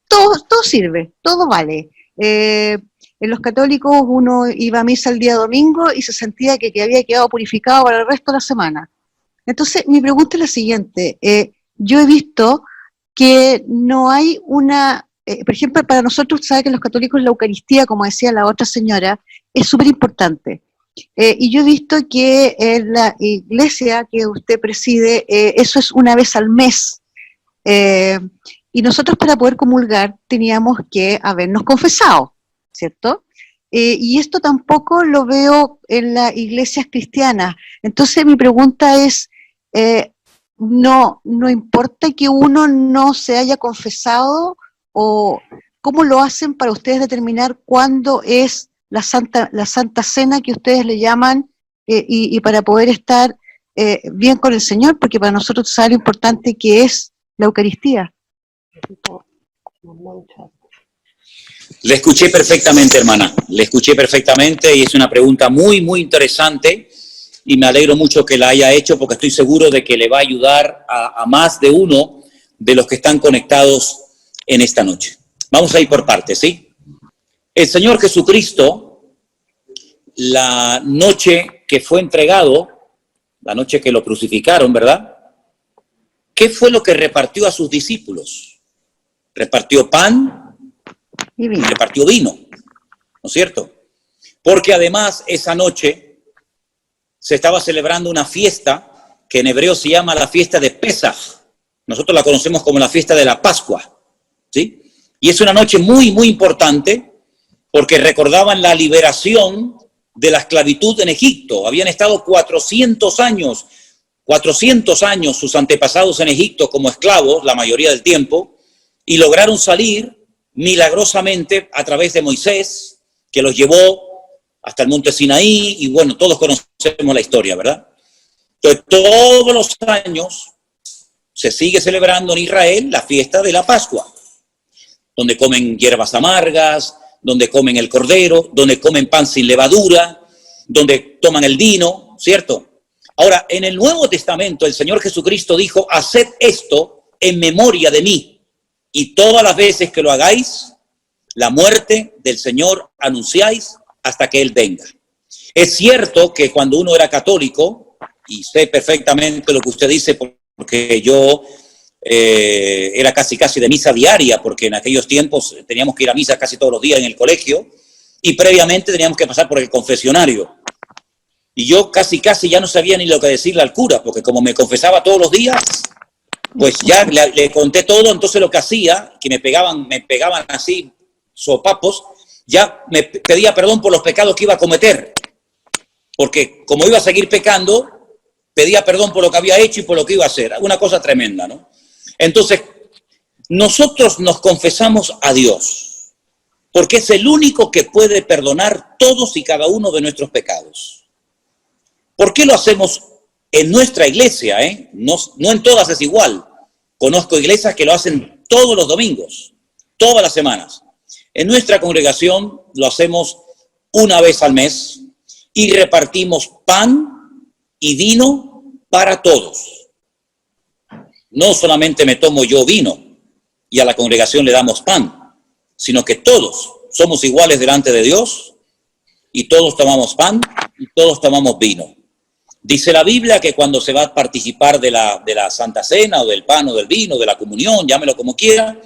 todo sirve, todo vale. En los católicos uno iba a misa el día domingo y se sentía que había quedado purificado para el resto de la semana. Entonces, mi pregunta es la siguiente. Yo he visto que no hay por ejemplo, para nosotros, sabe que los católicos la Eucaristía, como decía la otra señora, es súper importante. Y yo he visto que en la iglesia que usted preside, eso es una vez al mes. Y nosotros para poder comulgar teníamos que habernos confesado, ¿cierto? Y esto tampoco lo veo en las iglesias cristianas. Entonces mi pregunta es, no importa que uno no se haya confesado, o cómo lo hacen para ustedes determinar cuándo es la Santa Cena que ustedes le llaman, y para poder estar bien con el Señor, porque para nosotros sabe lo importante que es la Eucaristía. Le escuché perfectamente, hermana. Le escuché perfectamente y es una pregunta muy, muy interesante y me alegro mucho que la haya hecho porque estoy seguro de que le va a ayudar a más de uno de los que están conectados en esta noche. Vamos a ir por partes, ¿sí? El Señor Jesucristo, la noche que fue entregado, la noche que lo crucificaron, ¿verdad? ¿Qué fue lo que repartió a sus discípulos? Repartió pan y repartió vino, ¿no es cierto? Porque además esa noche se estaba celebrando una fiesta que en hebreo se llama la fiesta de Pesaj. Nosotros la conocemos como la fiesta de la Pascua, ¿sí? Y es una noche muy, muy importante porque recordaban la liberación de la esclavitud en Egipto. Habían estado 400 años sus antepasados en Egipto como esclavos, la mayoría del tiempo, y lograron salir milagrosamente a través de Moisés, que los llevó hasta el monte Sinaí, y bueno, todos conocemos la historia, ¿verdad? Entonces, todos los años se sigue celebrando en Israel la fiesta de la Pascua, donde comen hierbas amargas, donde comen el cordero, donde comen pan sin levadura, donde toman el vino, ¿cierto? Ahora, en el Nuevo Testamento, el Señor Jesucristo dijo, haced esto en memoria de mí, y todas las veces que lo hagáis, la muerte del Señor anunciáis hasta que Él venga. Es cierto que cuando uno era católico, y sé perfectamente lo que usted dice, porque yo era casi de misa diaria, porque en aquellos tiempos teníamos que ir a misa casi todos los días en el colegio, y previamente teníamos que pasar por el confesionario. Y yo casi ya no sabía ni lo que decirle al cura, porque como me confesaba todos los días, pues ya le conté todo. Entonces lo que hacía, que me pegaban así sopapos, ya me pedía perdón por los pecados que iba a cometer, porque como iba a seguir pecando, pedía perdón por lo que había hecho y por lo que iba a hacer. Una cosa tremenda, ¿no? Entonces, nosotros nos confesamos a Dios, porque es el único que puede perdonar todos y cada uno de nuestros pecados. ¿Por qué lo hacemos en nuestra iglesia? No en todas es igual. Conozco iglesias que lo hacen todos los domingos, todas las semanas. En nuestra congregación lo hacemos una vez al mes y repartimos pan y vino para todos. No solamente me tomo yo vino y a la congregación le damos pan, sino que todos somos iguales delante de Dios y todos tomamos pan y todos tomamos vino. Dice la Biblia que cuando se va a participar de la Santa Cena o del pan o del vino, de la comunión, llámelo como quiera,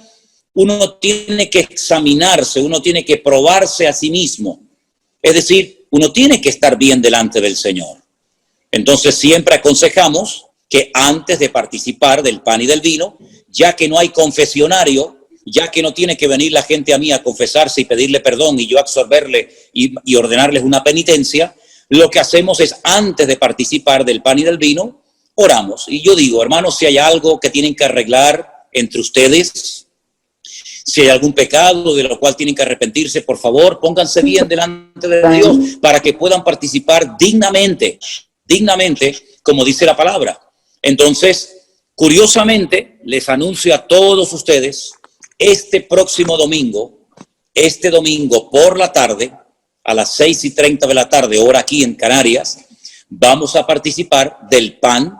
uno tiene que examinarse, uno tiene que probarse a sí mismo. Es decir, uno tiene que estar bien delante del Señor. Entonces siempre aconsejamos que antes de participar del pan y del vino, ya que no hay confesionario, ya que no tiene que venir la gente a mí a confesarse y pedirle perdón y yo absorberle y ordenarles una penitencia, lo que hacemos es, antes de participar del pan y del vino, oramos. Y yo digo, hermanos, si hay algo que tienen que arreglar entre ustedes, si hay algún pecado de lo cual tienen que arrepentirse, por favor, pónganse bien delante de Dios para que puedan participar dignamente, como dice la palabra. Entonces, curiosamente, les anuncio a todos ustedes, este domingo por la tarde, a las 6:30 de la tarde, hora aquí en Canarias, vamos a participar del pan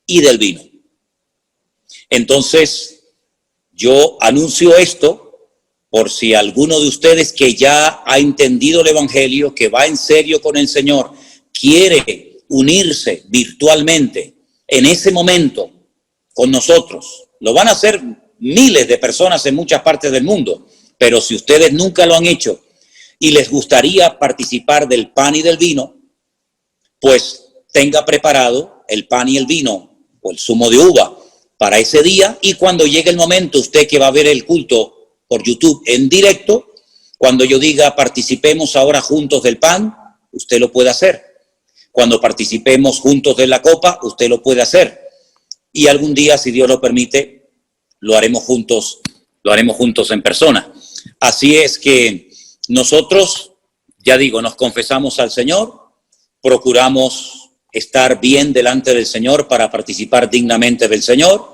y del vino. Entonces, yo anuncio esto por si alguno de ustedes que ya ha entendido el Evangelio, que va en serio con el Señor, quiere unirse virtualmente en ese momento con nosotros. Lo van a hacer miles de personas en muchas partes del mundo, pero si ustedes nunca lo han hecho y les gustaría participar del pan y del vino, pues tenga preparado el pan y el vino o el zumo de uva para ese día, y cuando llegue el momento, usted que va a ver el culto por YouTube en directo, cuando yo diga participemos ahora juntos del pan, usted lo puede hacer. Cuando participemos juntos de la copa, usted lo puede hacer. Y algún día, si Dios lo permite, lo haremos juntos en persona. Así es que nosotros, ya digo, nos confesamos al Señor, procuramos estar bien delante del Señor para participar dignamente del Señor.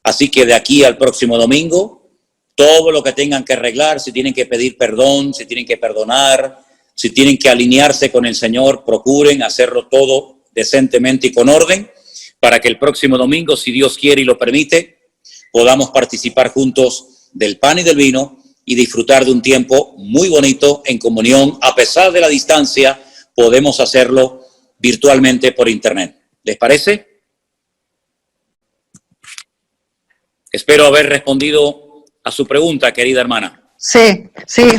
Así que de aquí al próximo domingo, todo lo que tengan que arreglar, si tienen que pedir perdón, si tienen que perdonar, si tienen que alinearse con el Señor, procuren hacerlo todo decentemente y con orden, para que el próximo domingo, si Dios quiere y lo permite, podamos participar juntos del pan y del vino y disfrutar de un tiempo muy bonito en comunión. A pesar de la distancia, podemos hacerlo virtualmente por internet. ¿Les parece? Espero haber respondido a su pregunta, querida hermana. Sí,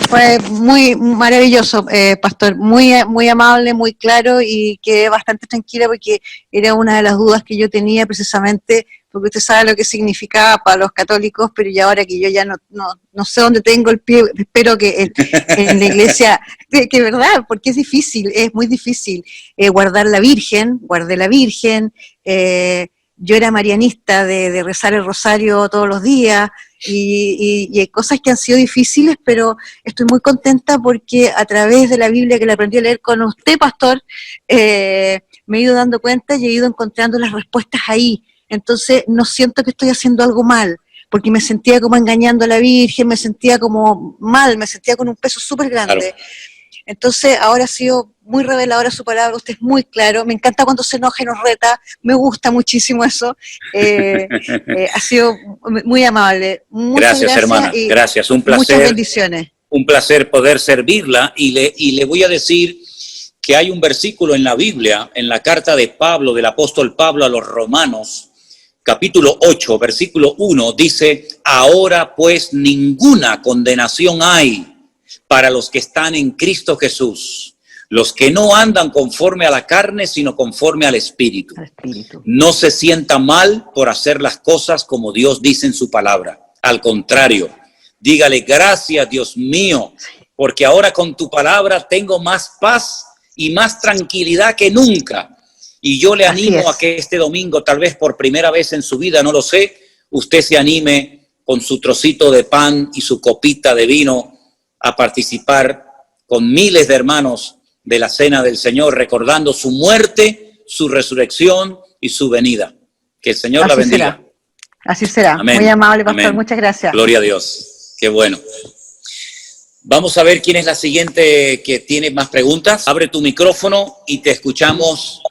fue muy maravilloso, pastor, muy amable, muy claro, y quedé bastante tranquila porque era una de las dudas que yo tenía, precisamente porque usted sabe lo que significaba para los católicos, pero ya ahora que yo ya no sé dónde tengo el pie, espero que en la iglesia, que verdad, porque es muy difícil guardar la Virgen, guardé la Virgen, yo era marianista de rezar el rosario todos los días, y hay cosas que han sido difíciles, pero estoy muy contenta porque a través de la Biblia que la aprendí a leer con usted, pastor, me he ido dando cuenta y he ido encontrando las respuestas ahí. Entonces no siento que estoy haciendo algo mal, porque me sentía como engañando a la Virgen, me sentía como mal, me sentía con un peso súper grande. Claro. Entonces ahora ha sido muy reveladora su palabra, usted es muy claro, me encanta cuando se enoja y nos reta, me gusta muchísimo eso, ha sido muy amable. Gracias, hermana, gracias, un placer. Muchas bendiciones. Un placer poder servirla, y le voy a decir que hay un versículo en la Biblia, en la carta de Pablo, del apóstol Pablo a los Romanos, capítulo 8, versículo 1, dice: ahora pues ninguna condenación hay para los que están en Cristo Jesús, los que no andan conforme a la carne, sino conforme al Espíritu. No se sienta mal por hacer las cosas como Dios dice en su palabra. Al contrario, dígale: gracias, Dios mío, porque ahora con tu palabra tengo más paz y más tranquilidad que nunca. Y yo le animo a que este domingo, tal vez por primera vez en su vida, no lo sé, usted se anime con su trocito de pan y su copita de vino a participar con miles de hermanos de la cena del Señor, recordando su muerte, su resurrección y su venida. Que el Señor la bendiga. Será. Así será. Amén. Muy amable, pastor. Amén. Muchas gracias. Gloria a Dios. Qué bueno. Vamos a ver quién es la siguiente que tiene más preguntas. Abre tu micrófono y te escuchamos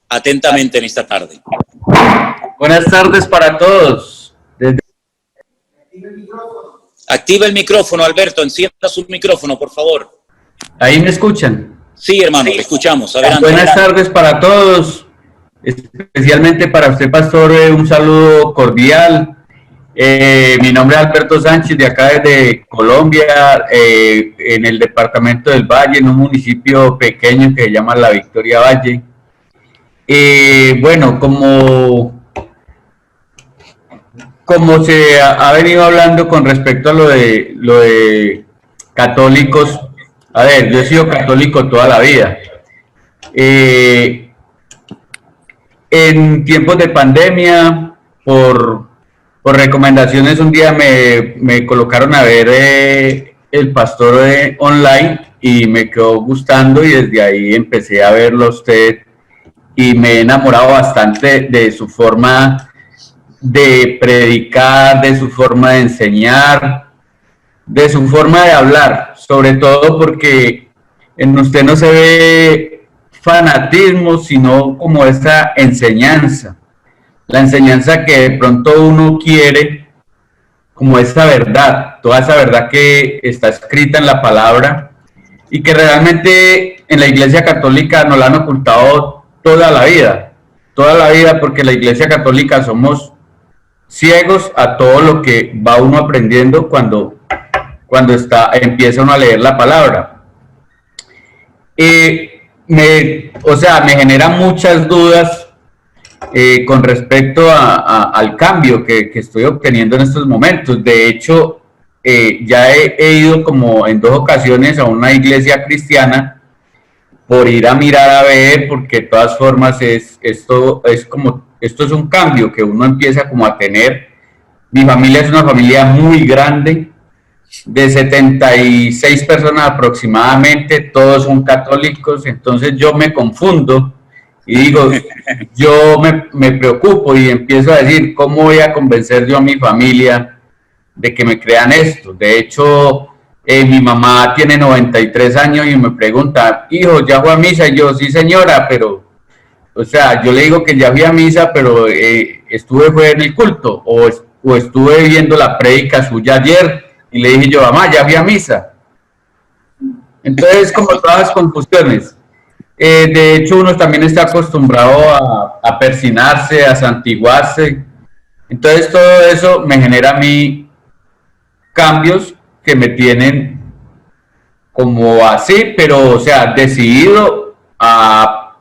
atentamente en esta tarde. Buenas tardes para todos. Activa el micrófono, Alberto. Encienda su micrófono, por favor. ¿Ahí me escuchan? Sí, hermano, le escuchamos. Adelante. Buenas tardes para todos. Especialmente para usted, pastor, un saludo cordial. Mi nombre es Alberto Sánchez, de acá desde Colombia, en el departamento del Valle, en un municipio pequeño que se llama La Victoria Valle. Bueno, como se ha venido hablando con respecto a lo de católicos, a ver, yo he sido católico toda la vida. En tiempos de pandemia, por recomendaciones, un día me colocaron a ver el pastor online y me quedó gustando, y desde ahí empecé a verlo a usted y me he enamorado bastante de su forma de predicar, de su forma de enseñar, de su forma de hablar, sobre todo porque en usted no se ve fanatismo, sino como esa enseñanza, la enseñanza que de pronto uno quiere, como esa verdad, toda esa verdad que está escrita en la palabra y que realmente en la Iglesia Católica nos la han ocultado toda la vida, porque la Iglesia Católica somos ciegos a todo lo que va uno aprendiendo cuando empieza uno a leer la palabra. Me genera muchas dudas con respecto al cambio que estoy obteniendo en estos momentos. De hecho, ya he ido como en 2 ocasiones a una iglesia cristiana por ir a mirar a ver, porque de todas formas esto es un cambio que uno empieza como a tener. Mi familia es una familia muy grande, de 76 personas aproximadamente, todos son católicos, entonces yo me confundo y digo, yo me preocupo y empiezo a decir, ¿cómo voy a convencer yo a mi familia de que me crean esto? De hecho, mi mamá tiene 93 años y me pregunta, hijo, ¿ya fue a misa? Y yo, sí señora, pero, o sea, yo le digo que ya fui a misa, pero fue en el culto, o estuve viendo la prédica suya ayer, y le dije yo, mamá, ya fui a misa. Entonces, como todas las confusiones. De hecho, uno también está acostumbrado a persinarse, a santiguarse. Entonces, todo eso me genera a mí cambios que me tienen como así, pero, o sea, decidido a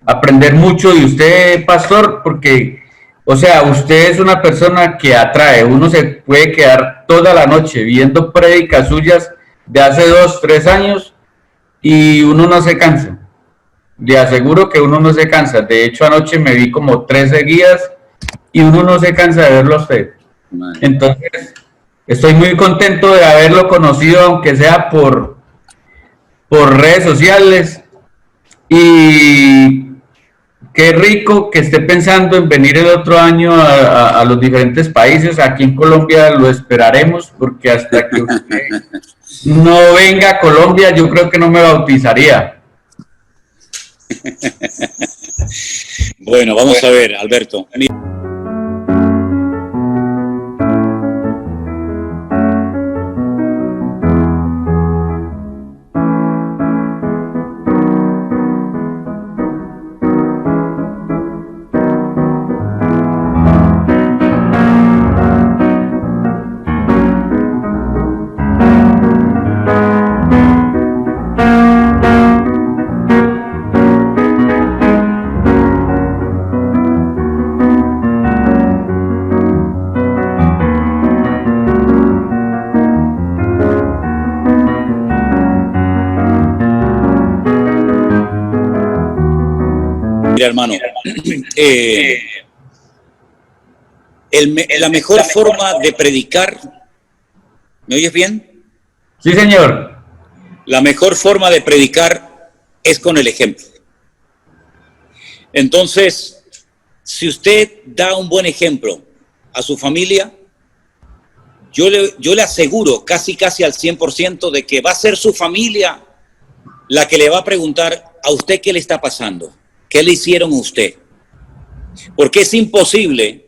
aprender mucho de usted, pastor, porque, o sea, usted es una persona que atrae. Uno se puede quedar toda la noche viendo prédicas suyas de hace 2, 3 años y uno no se cansa. Le aseguro que uno no se cansa. De hecho, anoche me vi como 3 seguidas y uno no se cansa de verlo a usted. Entonces, estoy muy contento de haberlo conocido, aunque sea por redes sociales, y qué rico que esté pensando en venir el otro año a los diferentes países. Aquí en Colombia lo esperaremos, porque hasta que usted no venga a Colombia, yo creo que no me bautizaría. Bueno, vamos a ver, Alberto. Mira, hermano, la mejor forma de predicar, ¿me oyes bien? Sí, señor. La mejor forma de predicar es con el ejemplo. Entonces, si usted da un buen ejemplo a su familia, yo le aseguro casi al 100% de que va a ser su familia la que le va a preguntar a usted qué le está pasando, qué le hicieron a usted. Porque es imposible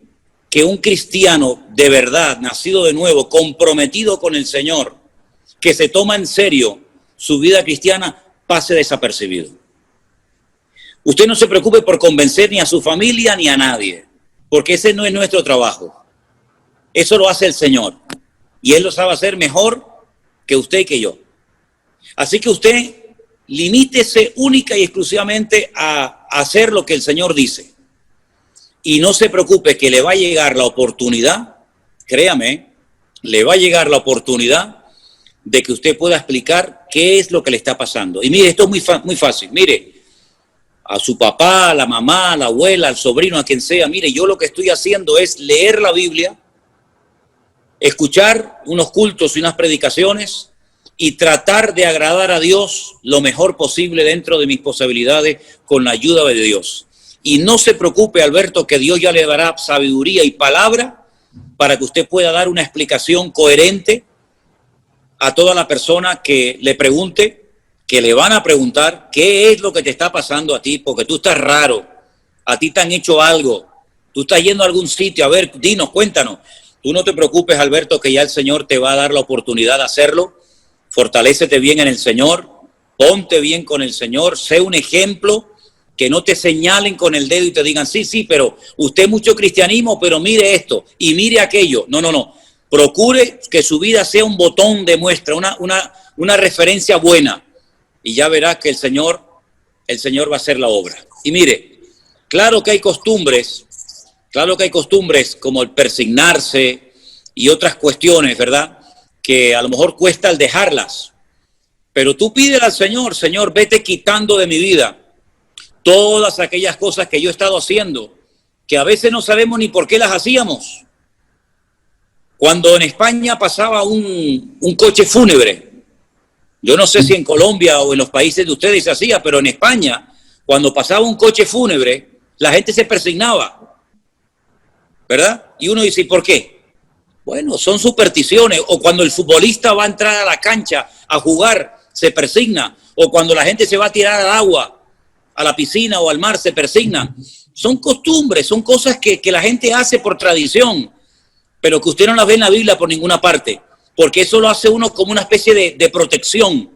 que un cristiano de verdad, nacido de nuevo, comprometido con el Señor, que se toma en serio su vida cristiana, pase desapercibido. Usted no se preocupe por convencer ni a su familia ni a nadie, porque ese no es nuestro trabajo. Eso lo hace el Señor. Y Él lo sabe hacer mejor que usted y que yo. Así que usted limítese única y exclusivamente a hacer lo que el Señor dice. Y no se preocupe que le va a llegar la oportunidad, créame, le va a llegar la oportunidad de que usted pueda explicar qué es lo que le está pasando. Y mire, esto es muy fácil. Mire, a su papá, a la mamá, a la abuela, al sobrino, a quien sea, mire, yo lo que estoy haciendo es leer la Biblia, escuchar unos cultos y unas predicaciones y tratar de agradar a Dios lo mejor posible dentro de mis posibilidades con la ayuda de Dios. Y no se preocupe, Alberto, que Dios ya le dará sabiduría y palabra para que usted pueda dar una explicación coherente a toda la persona que le pregunte, que le van a preguntar qué es lo que te está pasando a ti, porque tú estás raro, a ti te han hecho algo, tú estás yendo a algún sitio, a ver, dinos, cuéntanos. Tú no te preocupes, Alberto, que ya el Señor te va a dar la oportunidad de hacerlo. Fortalécete bien en el Señor, ponte bien con el Señor, sé un ejemplo, que no te señalen con el dedo y te digan, sí, pero usted mucho cristianismo, pero mire esto y mire aquello. No. Procure que su vida sea un botón de muestra, una referencia buena, y ya verá que el Señor va a hacer la obra. Y mire, claro que hay costumbres como el persignarse y otras cuestiones, ¿verdad? Que a lo mejor cuesta el dejarlas. Pero tú pídele al Señor, Señor, vete quitando de mi vida todas aquellas cosas que yo he estado haciendo, que a veces no sabemos ni por qué las hacíamos. Cuando en España pasaba un coche fúnebre, yo no sé si en Colombia o en los países de ustedes se hacía, pero en España, cuando pasaba un coche fúnebre, la gente se persignaba, ¿verdad? Y uno dice, ¿por qué? Bueno, son supersticiones. O cuando el futbolista va a entrar a la cancha a jugar, se persigna. O cuando la gente se va a tirar al agua, a la piscina o al mar, se persigna. Son costumbres, son cosas que la gente hace por tradición, pero que usted no las ve en la Biblia por ninguna parte, porque eso lo hace uno como una especie de protección.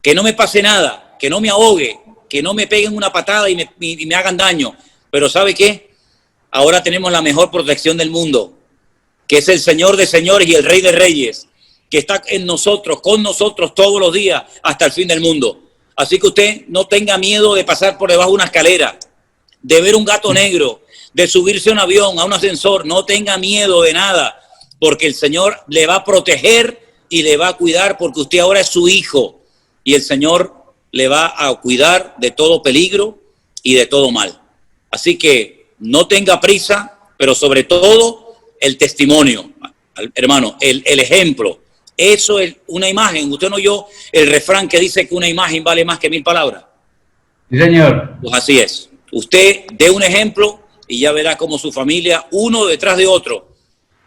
Que no me pase nada, que no me ahogue, que no me peguen una patada y me hagan daño. Pero ¿sabe qué? Ahora tenemos la mejor protección del mundo, que es el Señor de señores y el Rey de reyes, que está en nosotros, con nosotros todos los días hasta el fin del mundo. Así que usted no tenga miedo de pasar por debajo de una escalera, de ver un gato negro, de subirse a un avión, a un ascensor. No tenga miedo de nada, porque el Señor le va a proteger y le va a cuidar, porque usted ahora es su hijo y el Señor le va a cuidar de todo peligro y de todo mal. Así que no tenga prisa, pero sobre todo el testimonio, hermano, el ejemplo. Eso es una imagen. Usted no oyó el refrán que dice que una imagen vale más que 1000 palabras. Sí, señor. Pues así es. Usted dé un ejemplo y ya verá cómo su familia, uno detrás de otro,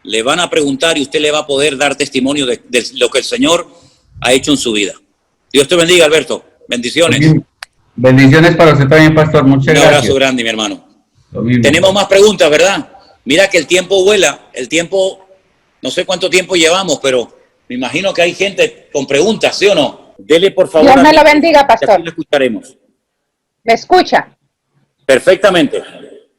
le van a preguntar y usted le va a poder dar testimonio de lo que el Señor ha hecho en su vida. Dios te bendiga, Alberto. Bendiciones. Bendiciones para usted también, pastor. Muchas gracias. Un abrazo grande, mi hermano. Tenemos más preguntas, ¿verdad? Mira que el tiempo vuela. El tiempo, no sé cuánto tiempo llevamos, pero me imagino que hay gente con preguntas, ¿sí o no? Dele, por favor. Dios me lo bendiga, pastor. Aquí lo escucharemos. ¿Me escucha? Perfectamente.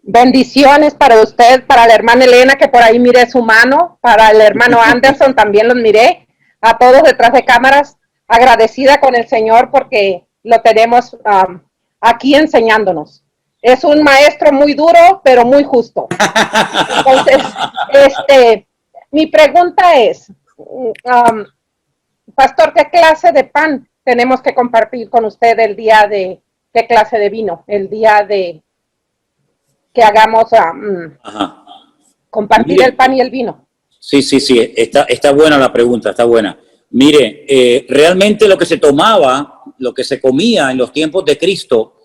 Bendiciones para usted, para la hermana Elena, que por ahí miré su mano, para el hermano Anderson también los miré, a todos detrás de cámaras, agradecida con el Señor porque lo tenemos aquí enseñándonos. Es un maestro muy duro, pero muy justo. Entonces, mi pregunta es, pastor, ¿qué clase de pan tenemos que compartir con usted el día de, qué clase de vino, el día de que hagamos compartir Mire, el pan y el vino? Sí, está buena la pregunta, está buena. Mire, realmente lo que se tomaba lo que se comía en los tiempos de Cristo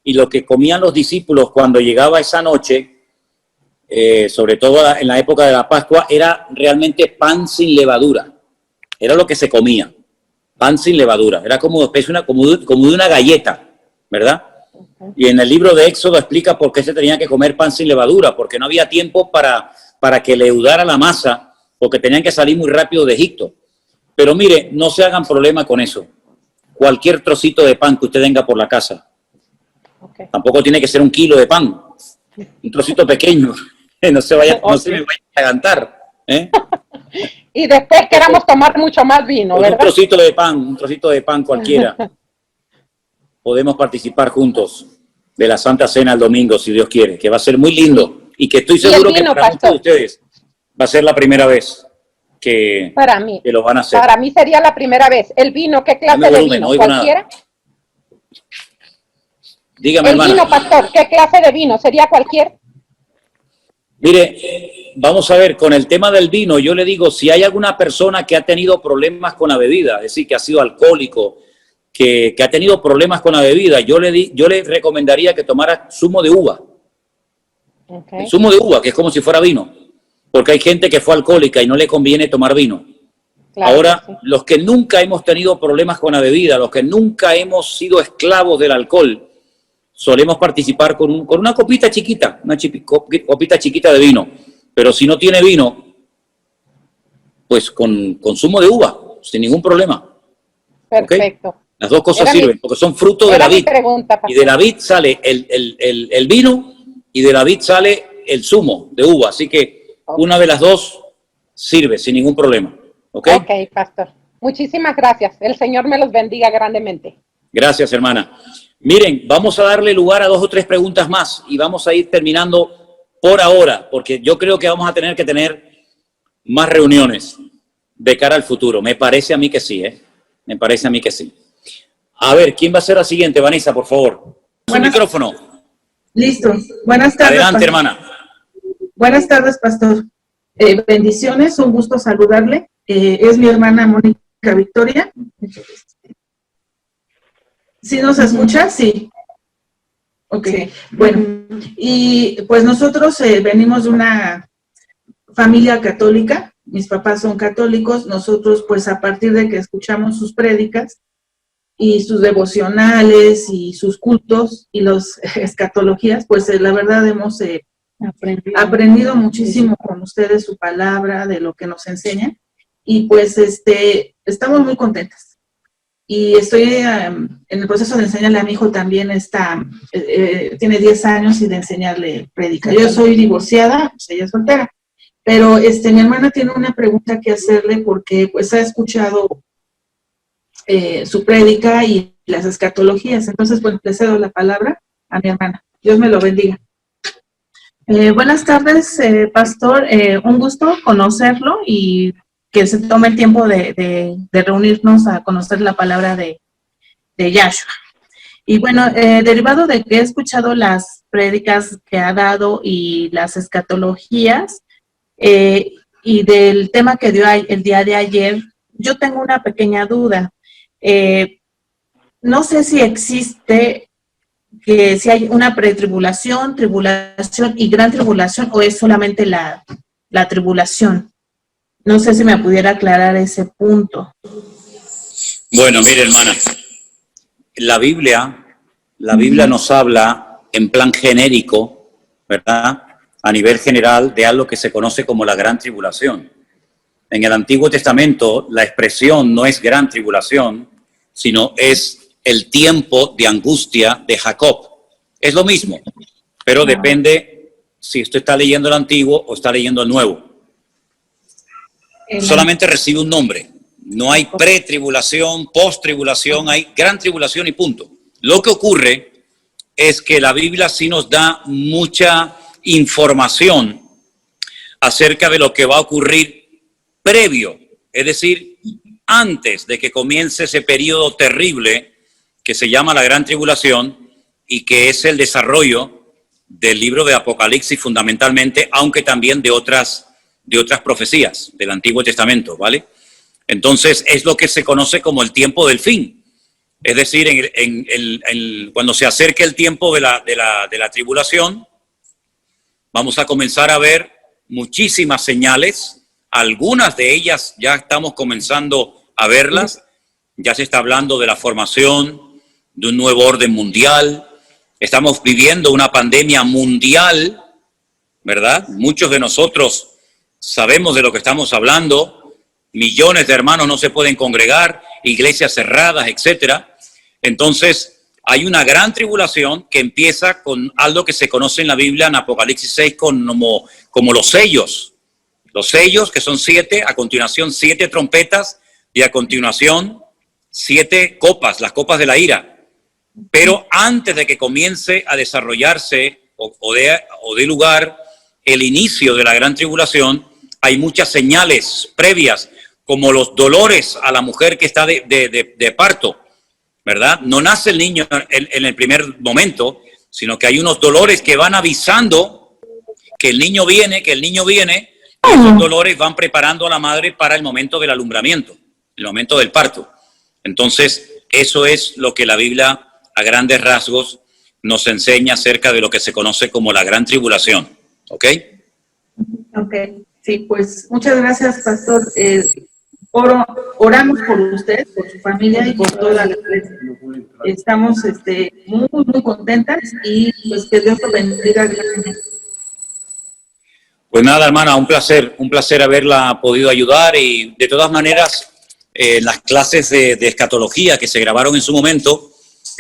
y lo que comían los discípulos cuando llegaba esa noche, sobre todo en la época de la Pascua, era realmente pan sin levadura. Era lo que se comía, pan sin levadura. Era como de una galleta, ¿verdad? Y en el libro de Éxodo explica por qué se tenía que comer pan sin levadura, porque no había tiempo para que leudara la masa, porque tenían que salir muy rápido de Egipto. Pero mire, no se hagan problema con eso. Cualquier trocito de pan que usted tenga por la casa. Tampoco tiene que ser 1 kilo de pan. Un trocito pequeño. No se me vaya a agantar. Y después queramos tomar mucho más vino, ¿verdad? Un trocito de pan cualquiera. Podemos participar juntos de la Santa Cena el domingo, si Dios quiere, que va a ser muy lindo. Y que estoy seguro que para muchos de ustedes va a ser la primera vez que lo van a hacer. Para mí sería la primera vez. ¿El vino, qué clase de vino? ¿Cualquiera? Dígame, hermana. El vino, pastor, ¿qué clase de vino? ¿Sería cualquier? Mire, vamos a ver, con el tema del vino, yo le digo, si hay alguna persona que ha tenido problemas con la bebida, es decir, que ha sido alcohólico, que ha tenido problemas con la bebida, yo le recomendaría que tomara zumo de uva. El zumo de uva, que es como si fuera vino, porque hay gente que fue alcohólica y no le conviene tomar vino. Claro, ahora, los que nunca hemos tenido problemas con la bebida, los que nunca hemos sido esclavos del alcohol, solemos participar con una copita chiquita, copita chiquita de vino. Pero si no tiene vino, pues con zumo de uva, sin ningún problema. Perfecto. ¿Okay? Las dos cosas sirven, porque son frutos de la vid. Y de la vid sale el vino y de la vid sale el zumo de uva. Así que una de las dos sirve sin ningún problema. ¿Ok? Ok, pastor. Muchísimas gracias. El Señor me los bendiga grandemente. Gracias, hermana. Miren, vamos a darle lugar a 2 o 3 preguntas más y vamos a ir terminando por ahora, porque yo creo que vamos a tener que tener más reuniones de cara al futuro. Me parece a mí que sí, ¿eh? Me parece a mí que sí. A ver, ¿quién va a ser la siguiente? Vanessa, por favor. Su micrófono. Listo. Buenas tardes. Adelante, hermana. Buenas tardes, pastor. Bendiciones, un gusto saludarle. Es mi hermana Mónica Victoria. ¿Sí nos escucha? Sí. Ok, bueno. Y pues nosotros venimos de una familia católica. Mis papás son católicos. Nosotros, pues a partir de que escuchamos sus prédicas y sus devocionales y sus cultos y las escatologías, pues la verdad hemos aprendido muchísimo con ustedes su palabra, de lo que nos enseñan. Y pues estamos muy contentas. Y estoy en el proceso de enseñarle a mi hijo también, tiene 10 años y de enseñarle prédica. Yo soy divorciada, pues ella es soltera, pero mi hermana tiene una pregunta que hacerle porque pues ha escuchado su prédica y las escatologías. Entonces, pues le cedo la palabra a mi hermana. Dios me lo bendiga. Buenas tardes, pastor. Un gusto conocerlo y que se tome el tiempo de reunirnos a conocer la palabra de Yahshua. Y bueno, derivado de que he escuchado las prédicas que ha dado y las escatologías, y del tema que dio el día de ayer, yo tengo una pequeña duda. No sé si existe, si hay una pretribulación, tribulación y gran tribulación, o es solamente la tribulación. No sé si me pudiera aclarar ese punto. Bueno, mire, hermana, la Biblia nos habla en plan genérico, ¿verdad? A nivel general de algo que se conoce como la gran tribulación. En el Antiguo Testamento la expresión no es gran tribulación, sino es el tiempo de angustia de Jacob. Es lo mismo, pero depende si usted está leyendo el Antiguo o está leyendo el Nuevo. Solamente recibe un nombre. No hay pretribulación, posttribulación, hay gran tribulación y punto. Lo que ocurre es que la Biblia sí nos da mucha información acerca de lo que va a ocurrir previo, es decir, antes de que comience ese periodo terrible que se llama la gran tribulación y que es el desarrollo del libro de Apocalipsis fundamentalmente, aunque también de otras profecías del Antiguo Testamento, ¿vale? Entonces es lo que se conoce como el tiempo del fin, Es decir, cuando se acerque el tiempo de la tribulación, vamos a comenzar a ver muchísimas señales. Algunas de ellas ya estamos comenzando a verlas. Ya se está hablando de la formación de un nuevo orden mundial. Estamos viviendo una pandemia mundial, ¿verdad? Muchos de nosotros sabemos de lo que estamos hablando. Millones de hermanos no se pueden congregar, iglesias cerradas, etcétera. Entonces, hay una gran tribulación que empieza con algo que se conoce en la Biblia, en Apocalipsis 6, como los sellos. Los sellos, que son 7, a continuación 7 trompetas y a continuación 7 copas, las copas de la ira. Pero antes de que comience a desarrollarse o de lugar el inicio de la gran tribulación, hay muchas señales previas, como los dolores a la mujer que está de parto, ¿verdad? No nace el niño en el primer momento, sino que hay unos dolores que van avisando que el niño viene, y esos dolores van preparando a la madre para el momento del alumbramiento, el momento del parto. Entonces, eso es lo que la Biblia, a grandes rasgos, nos enseña acerca de lo que se conoce como la gran tribulación. ¿Ok? Ok, sí, pues muchas gracias, pastor. Oramos por usted, por su familia y por toda la iglesia. Estamos muy, muy contentas y pues que Dios lo bendiga grandemente. Pues nada, hermana, un placer haberla podido ayudar, y de todas maneras, las clases de escatología que se grabaron en su momento,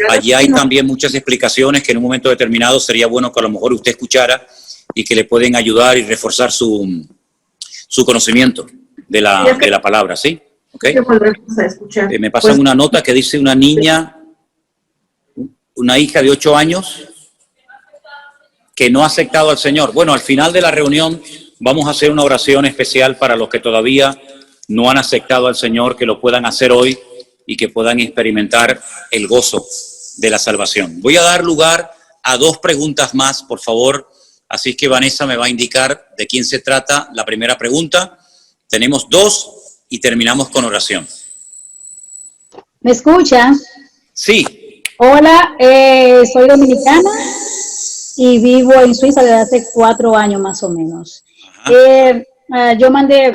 allí hay también muchas explicaciones que en un momento determinado sería bueno que a lo mejor usted escuchara y que le pueden ayudar y reforzar su conocimiento de la palabra, ¿sí? ¿Okay? A escuchar. Me pasan una nota que dice una niña, una hija de 8 años, que no ha aceptado al Señor. Bueno, al final de la reunión vamos a hacer una oración especial para los que todavía no han aceptado al Señor, que lo puedan hacer hoy y que puedan experimentar el gozo de la salvación. Voy a dar lugar a 2 preguntas más, por favor. Así que Vanessa me va a indicar de quién se trata la primera pregunta. Tenemos 2 y terminamos con oración. ¿Me escuchan? Sí. Hola, soy dominicana y vivo en Suiza desde hace 4 años más o menos. Yo mandé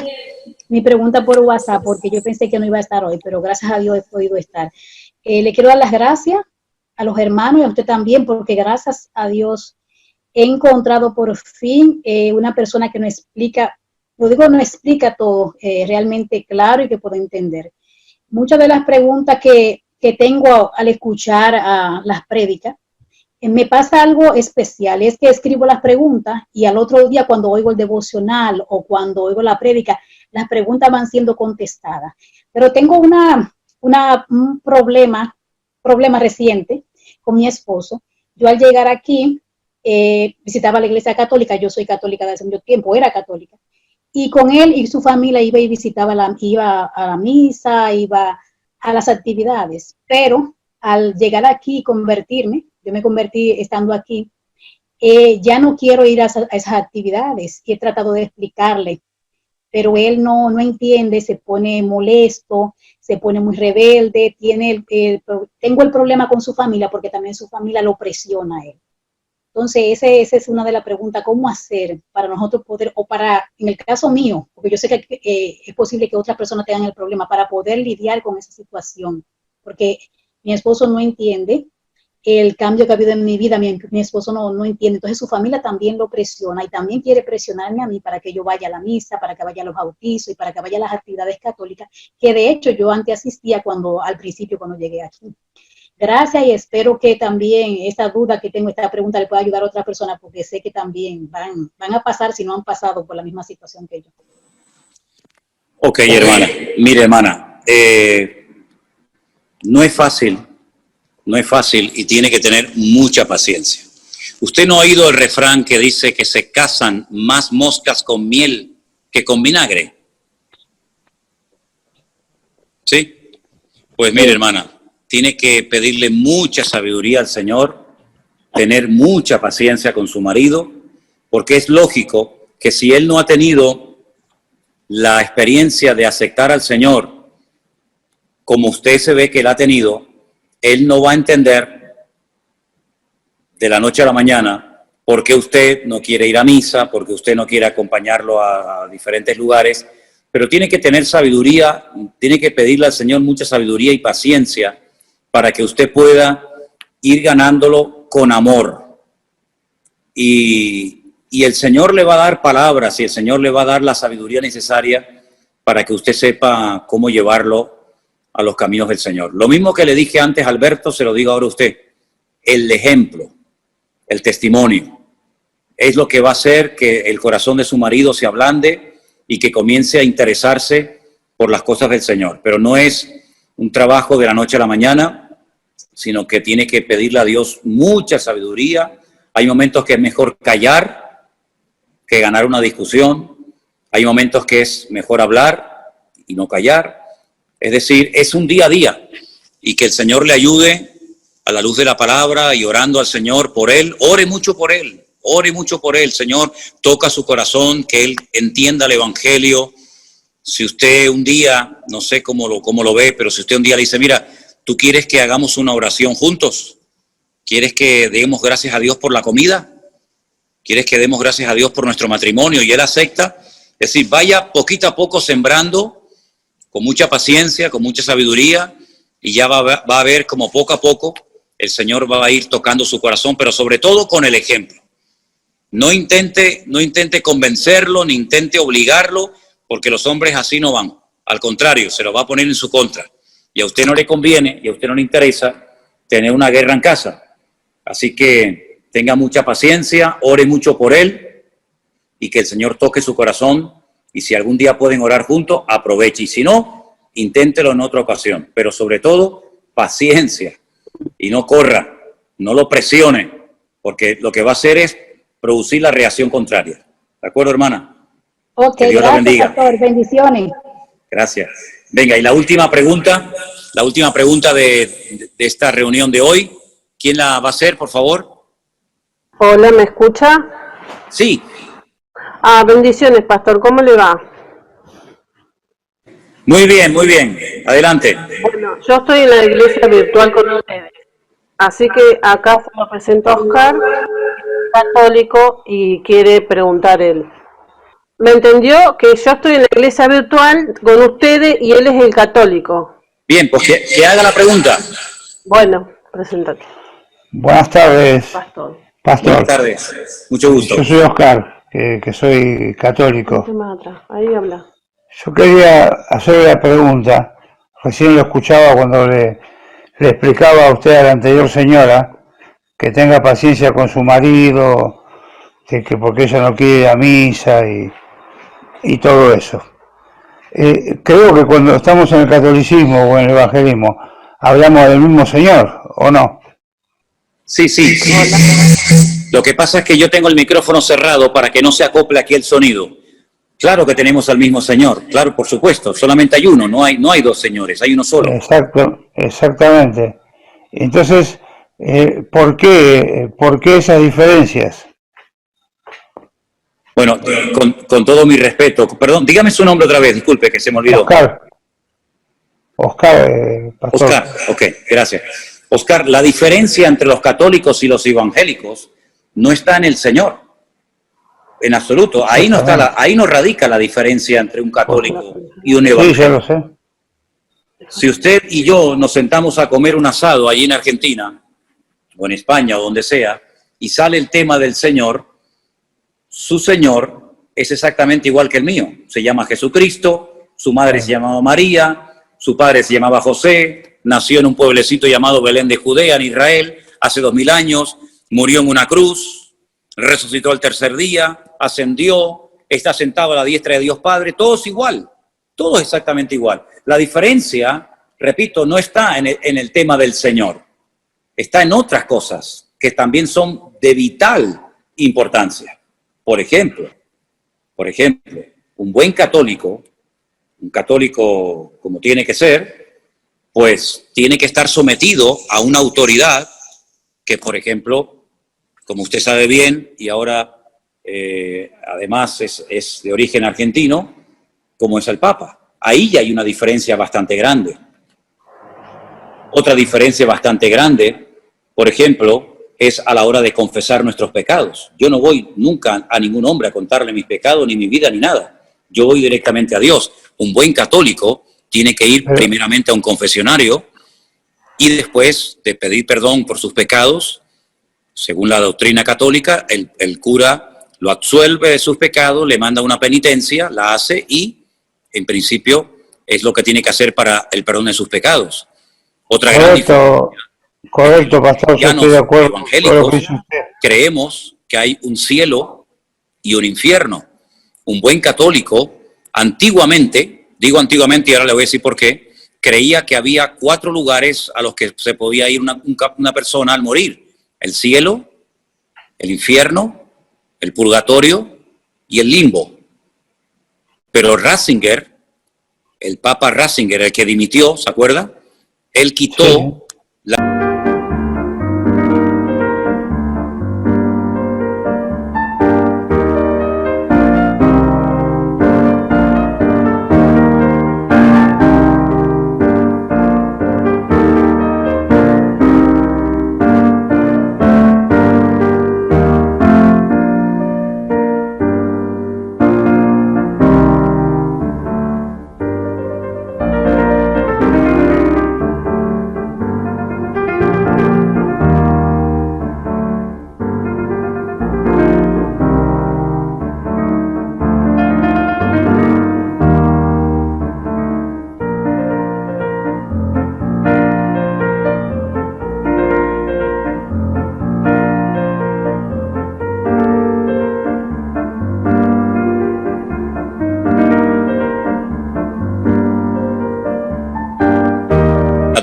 mi pregunta por WhatsApp porque yo pensé que no iba a estar hoy, pero gracias a Dios he podido estar. Le quiero dar las gracias a los hermanos y a usted también, porque gracias a Dios he encontrado por fin una persona que no explica todo realmente claro y que puedo entender. Muchas de las preguntas que tengo al escuchar las prédicas, me pasa algo especial, es que escribo las preguntas y al otro día cuando oigo el devocional o cuando oigo la prédica, las preguntas van siendo contestadas. Pero tengo un problema reciente con mi esposo. Yo al llegar aquí visitaba la iglesia católica, yo soy católica desde hace mucho tiempo, era católica, y con él y su familia iba y visitaba, iba a la misa, iba a las actividades, pero al llegar aquí y convertirme, yo me convertí estando aquí, ya no quiero ir a esas actividades, y he tratado de explicarle, pero él no entiende, se pone molesto, se pone muy rebelde, tengo el problema con su familia porque también su familia lo presiona a él. Entonces, esa es una de las preguntas, ¿cómo hacer para nosotros poder, o para, en el caso mío, porque yo sé que es posible que otras personas tengan el problema, para poder lidiar con esa situación? Porque mi esposo no entiende el cambio que ha habido en mi vida, mi esposo no entiende, entonces su familia también lo presiona y también quiere presionarme a mí para que yo vaya a la misa, para que vaya a los bautizos y para que vaya a las actividades católicas, que de hecho yo antes asistía al principio cuando llegué aquí. Gracias, y espero que también esta duda que tengo, esta pregunta, le pueda ayudar a otras personas, porque sé que también van a pasar, si no han pasado por la misma situación que yo. Ok, hermana. Mire, hermana, no es fácil y tiene que tener mucha paciencia. ¿Usted no ha oído el refrán que dice que se casan más moscas con miel que con vinagre? ¿Sí? Pues mire, hermana, tiene que pedirle mucha sabiduría al Señor, tener mucha paciencia con su marido, porque es lógico que si él no ha tenido la experiencia de aceptar al Señor como usted se ve que él ha tenido, él no va a entender de la noche a la mañana por qué usted no quiere ir a misa, porque usted no quiere acompañarlo a diferentes lugares, pero tiene que tener sabiduría, tiene que pedirle al Señor mucha sabiduría y paciencia para que usted pueda ir ganándolo con amor. Y el Señor le va a dar palabras y el Señor le va a dar la sabiduría necesaria para que usted sepa cómo llevarlo a los caminos del Señor. Lo mismo que le dije antes a Alberto, se lo digo ahora a usted. El ejemplo, el testimonio, es lo que va a hacer que el corazón de su marido se ablande y que comience a interesarse por las cosas del Señor. Pero no es un trabajo de la noche a la mañana, sino que tiene que pedirle a Dios mucha sabiduría. Hay momentos que es mejor callar que ganar una discusión. Hay momentos que es mejor hablar y no callar. Es decir, es un día a día y que el Señor le ayude a la luz de la palabra y orando al Señor por él. Ore mucho por él. Ore mucho por él, Señor, toca su corazón, que él entienda el Evangelio. Si usted un día, no sé cómo lo ve, pero si usted un día le dice, mira, ¿tú quieres que hagamos una oración juntos? ¿Quieres que demos gracias a Dios por la comida? ¿Quieres que demos gracias a Dios por nuestro matrimonio? Y él acepta. Es decir, vaya poquito a poco sembrando, con mucha paciencia, con mucha sabiduría, y ya va a ver como poco a poco el Señor va a ir tocando su corazón, pero sobre todo con el ejemplo. No intente convencerlo, ni intente obligarlo, porque los hombres así no van. Al contrario, se lo va a poner en su contra. Y a usted no le conviene, y a usted no le interesa tener una guerra en casa. Así que tenga mucha paciencia, ore mucho por él, y que el Señor toque su corazón. Y si algún día pueden orar juntos, aproveche. Y si no, inténtelo en otra ocasión. Pero sobre todo, paciencia. Y no corra, no lo presione, porque lo que va a hacer es producir la reacción contraria. ¿De acuerdo, hermana? Ok, que Dios la bendiga. pastor, bendiciones. Gracias. Venga, y la última pregunta de esta reunión de hoy, ¿quién la va a hacer, por favor? Hola, ¿me escucha? Sí. Bendiciones, pastor, ¿cómo le va? Muy bien, adelante. Bueno, yo estoy en la iglesia virtual con ustedes, así que acá se lo presento a Oscar, católico, y quiere preguntar él. ¿Me entendió que yo estoy en la iglesia virtual con ustedes y él es el católico? Bien, pues que haga la pregunta. Bueno, preséntate. Buenas tardes, Pastor. pastor. Buenas tardes, mucho gusto. Yo soy Oscar, que soy católico. Ahí habla. Yo quería hacerle la pregunta, recién lo escuchaba cuando le explicaba a usted, a la anterior señora, que tenga paciencia con su marido, que porque ella no quiere ir a misa y todo eso. Creo que cuando estamos en el catolicismo o en el evangelismo, hablamos del mismo Señor, ¿o no? Sí. Lo que pasa es que yo tengo el micrófono cerrado para que no se acople aquí el sonido. Claro que tenemos al mismo Señor, claro, por supuesto. Solamente hay uno, no hay dos señores, hay uno solo. Exactamente. Entonces, ¿por qué esas diferencias? Bueno, con todo mi respeto, perdón, dígame su nombre otra vez, disculpe que se me olvidó. Pastor. Oscar, ok, gracias. Oscar, la diferencia entre los católicos y los evangélicos no está en el Señor, en absoluto. Ahí no radica la diferencia entre un católico y un evangélico. Sí, ya lo sé. Si usted y yo nos sentamos a comer un asado allí en Argentina, o en España, o donde sea, y sale el tema del Señor, su Señor es exactamente igual que el mío. Se llama Jesucristo, su madre se llamaba María, su padre se llamaba José, nació en un pueblecito llamado Belén de Judea, en Israel, hace 2000 años, murió en una cruz, resucitó al tercer día, ascendió, está sentado a la diestra de Dios Padre, todo es igual, todo es exactamente igual. La diferencia, repito, no está en el tema del Señor, está en otras cosas que también son de vital importancia. Por ejemplo, un buen católico, un católico como tiene que ser, pues tiene que estar sometido a una autoridad que, por ejemplo, como usted sabe bien, y ahora además es de origen argentino, como es el Papa. Ahí ya hay una diferencia bastante grande. Otra diferencia bastante grande, por ejemplo, es a la hora de confesar nuestros pecados. Yo no voy nunca a ningún hombre a contarle mis pecados, ni mi vida, ni nada. Yo voy directamente a Dios. Un buen católico tiene que ir primeramente a un confesionario y después de pedir perdón por sus pecados, según la doctrina católica, el cura lo absuelve de sus pecados, le manda una penitencia, la hace y, en principio, es lo que tiene que hacer para el perdón de sus pecados. Otra gran diferencia. Correcto, pastor, yo estoy de acuerdo con lo que dice usted. Creemos que hay un cielo y un infierno. Un buen católico, antiguamente, digo antiguamente y ahora le voy a decir por qué, creía que había 4 lugares a los que se podía ir una persona al morir: el cielo, el infierno, el purgatorio y el limbo. Pero Ratzinger, el Papa Ratzinger, el que dimitió, ¿se acuerda? Él quitó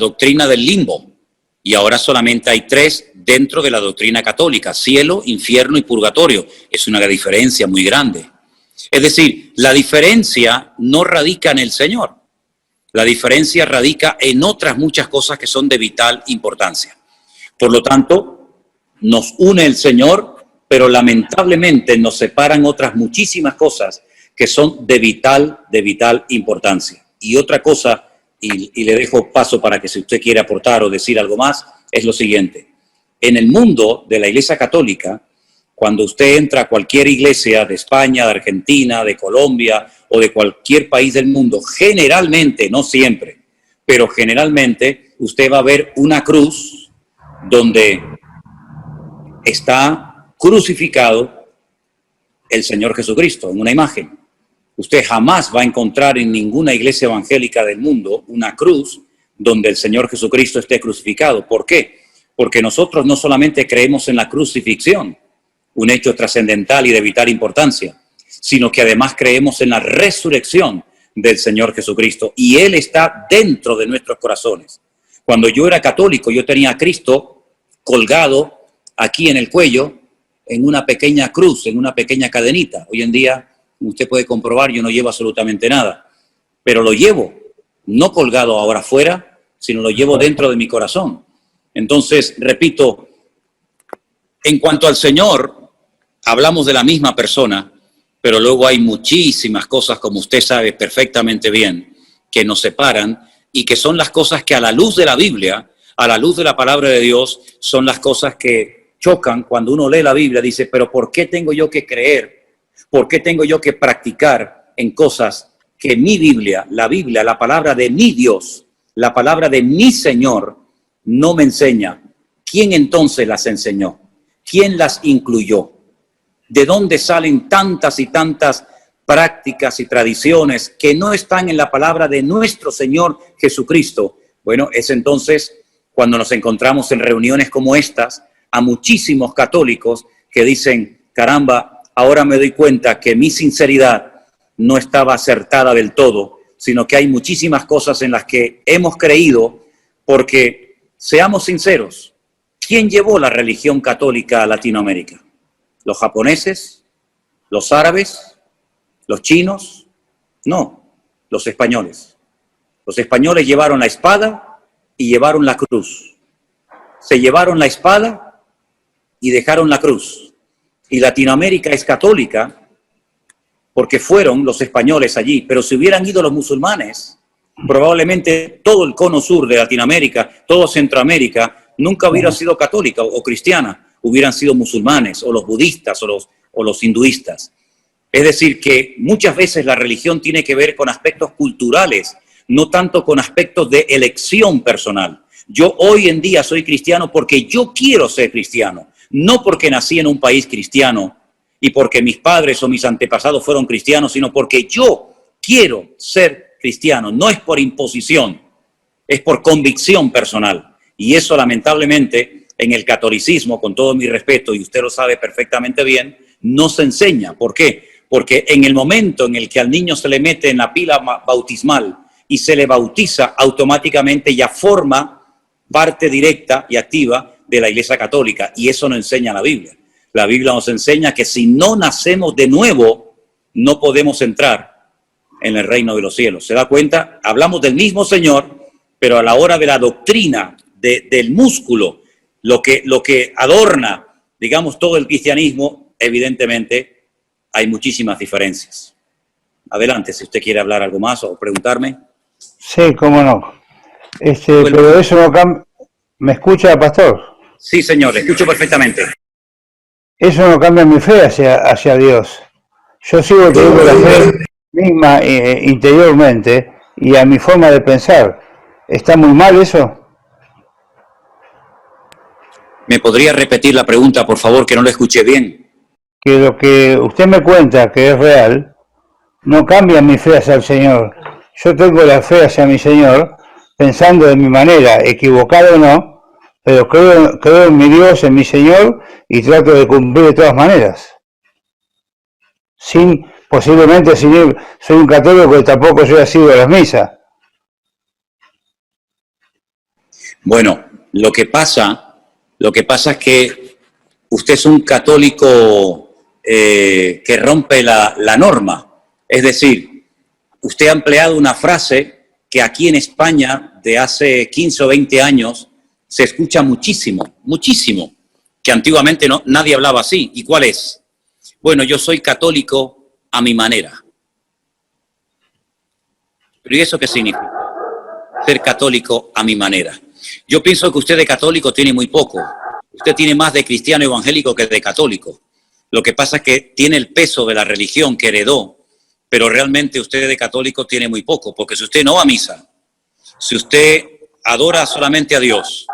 doctrina del limbo, y ahora solamente hay 3 dentro de la doctrina católica: cielo, infierno y purgatorio. Es una diferencia muy grande. Es decir, la diferencia no radica en el Señor, la diferencia radica en otras muchas cosas que son de vital importancia. Por lo tanto, nos une el Señor, pero lamentablemente nos separan otras muchísimas cosas que son de vital importancia. Y otra cosa, y le dejo paso para que si usted quiere aportar o decir algo más, es lo siguiente. En el mundo de la Iglesia Católica, cuando usted entra a cualquier iglesia de España, de Argentina, de Colombia o de cualquier país del mundo, generalmente, no siempre, pero generalmente usted va a ver una cruz donde está crucificado el Señor Jesucristo en una imagen. Usted jamás va a encontrar en ninguna iglesia evangélica del mundo una cruz donde el Señor Jesucristo esté crucificado. ¿Por qué? Porque nosotros no solamente creemos en la crucifixión, un hecho trascendental y de vital importancia, sino que además creemos en la resurrección del Señor Jesucristo, y Él está dentro de nuestros corazones. Cuando yo era católico, yo tenía a Cristo colgado aquí en el cuello, en una pequeña cruz, en una pequeña cadenita. Hoy en día, usted puede comprobar, yo no llevo absolutamente nada, pero lo llevo, no colgado ahora afuera, sino lo llevo dentro de mi corazón. Entonces, repito, en cuanto al Señor, hablamos de la misma persona, pero luego hay muchísimas cosas, como usted sabe perfectamente bien, que nos separan y que son las cosas que a la luz de la Biblia, a la luz de la palabra de Dios, son las cosas que chocan cuando uno lee la Biblia. Dice, pero ¿por qué tengo yo que creer? ¿Por qué tengo yo que practicar en cosas que mi Biblia, la palabra de mi Dios, la palabra de mi Señor, no me enseña? ¿Quién entonces las enseñó? ¿Quién las incluyó? ¿De dónde salen tantas y tantas prácticas y tradiciones que no están en la palabra de nuestro Señor Jesucristo? Bueno, es entonces cuando nos encontramos en reuniones como estas, a muchísimos católicos que dicen, caramba, ahora me doy cuenta que mi sinceridad no estaba acertada del todo, sino que hay muchísimas cosas en las que hemos creído, porque, seamos sinceros, ¿quién llevó la religión católica a Latinoamérica? ¿Los japoneses? ¿Los árabes? ¿Los chinos? No, los españoles. Los españoles llevaron la espada y llevaron la cruz. Se llevaron la espada y dejaron la cruz. Y Latinoamérica es católica porque fueron los españoles allí, pero si hubieran ido los musulmanes, probablemente todo el cono sur de Latinoamérica, todo Centroamérica, nunca hubiera sido católica o cristiana, hubieran sido musulmanes o los budistas o los hinduistas. Es decir, que muchas veces la religión tiene que ver con aspectos culturales, no tanto con aspectos de elección personal. Yo hoy en día soy cristiano porque yo quiero ser cristiano, no porque nací en un país cristiano y porque mis padres o mis antepasados fueron cristianos, sino porque yo quiero ser cristiano. No es por imposición, es por convicción personal. Y eso lamentablemente en el catolicismo, con todo mi respeto, y usted lo sabe perfectamente bien, no se enseña. ¿Por qué? Porque en el momento en el que al niño se le mete en la pila bautismal y se le bautiza, automáticamente ya forma parte directa y activa de la Iglesia Católica, y eso no enseña la Biblia. La Biblia nos enseña que si no nacemos de nuevo, no podemos entrar en el reino de los cielos. ¿Se da cuenta? Hablamos del mismo Señor, pero a la hora de la doctrina, del músculo, lo que adorna, digamos, todo el cristianismo, evidentemente hay muchísimas diferencias. Adelante, si usted quiere hablar algo más o preguntarme. Sí, cómo no. Pero eso no cambia. ¿Me escucha, pastor? Sí, señor, le escucho perfectamente. Eso no cambia mi fe hacia Dios. Yo sigo teniendo la fe misma interiormente y a mi forma de pensar. ¿Está muy mal eso? ¿Me podría repetir la pregunta, por favor, que no la escuché bien? Que lo que usted me cuenta que es real no cambia mi fe hacia el Señor. Yo tengo la fe hacia mi Señor pensando de mi manera, equivocado o no, pero creo en mi Dios, en mi Señor, y trato de cumplir de todas maneras. Posiblemente soy un católico que tampoco soy asiduo a las misas. Bueno, lo que pasa es que usted es un católico que rompe la norma. Es decir, usted ha empleado una frase que aquí en España de hace 15 o 20 años se escucha muchísimo, muchísimo, que antiguamente nadie hablaba así. ¿Y cuál es? Bueno, yo soy católico a mi manera. ¿Pero y eso qué significa? Ser católico a mi manera. Yo pienso que usted de católico tiene muy poco. Usted tiene más de cristiano evangélico que de católico. Lo que pasa es que tiene el peso de la religión que heredó, pero realmente usted de católico tiene muy poco, porque si usted no va a misa, si usted adora solamente a Dios,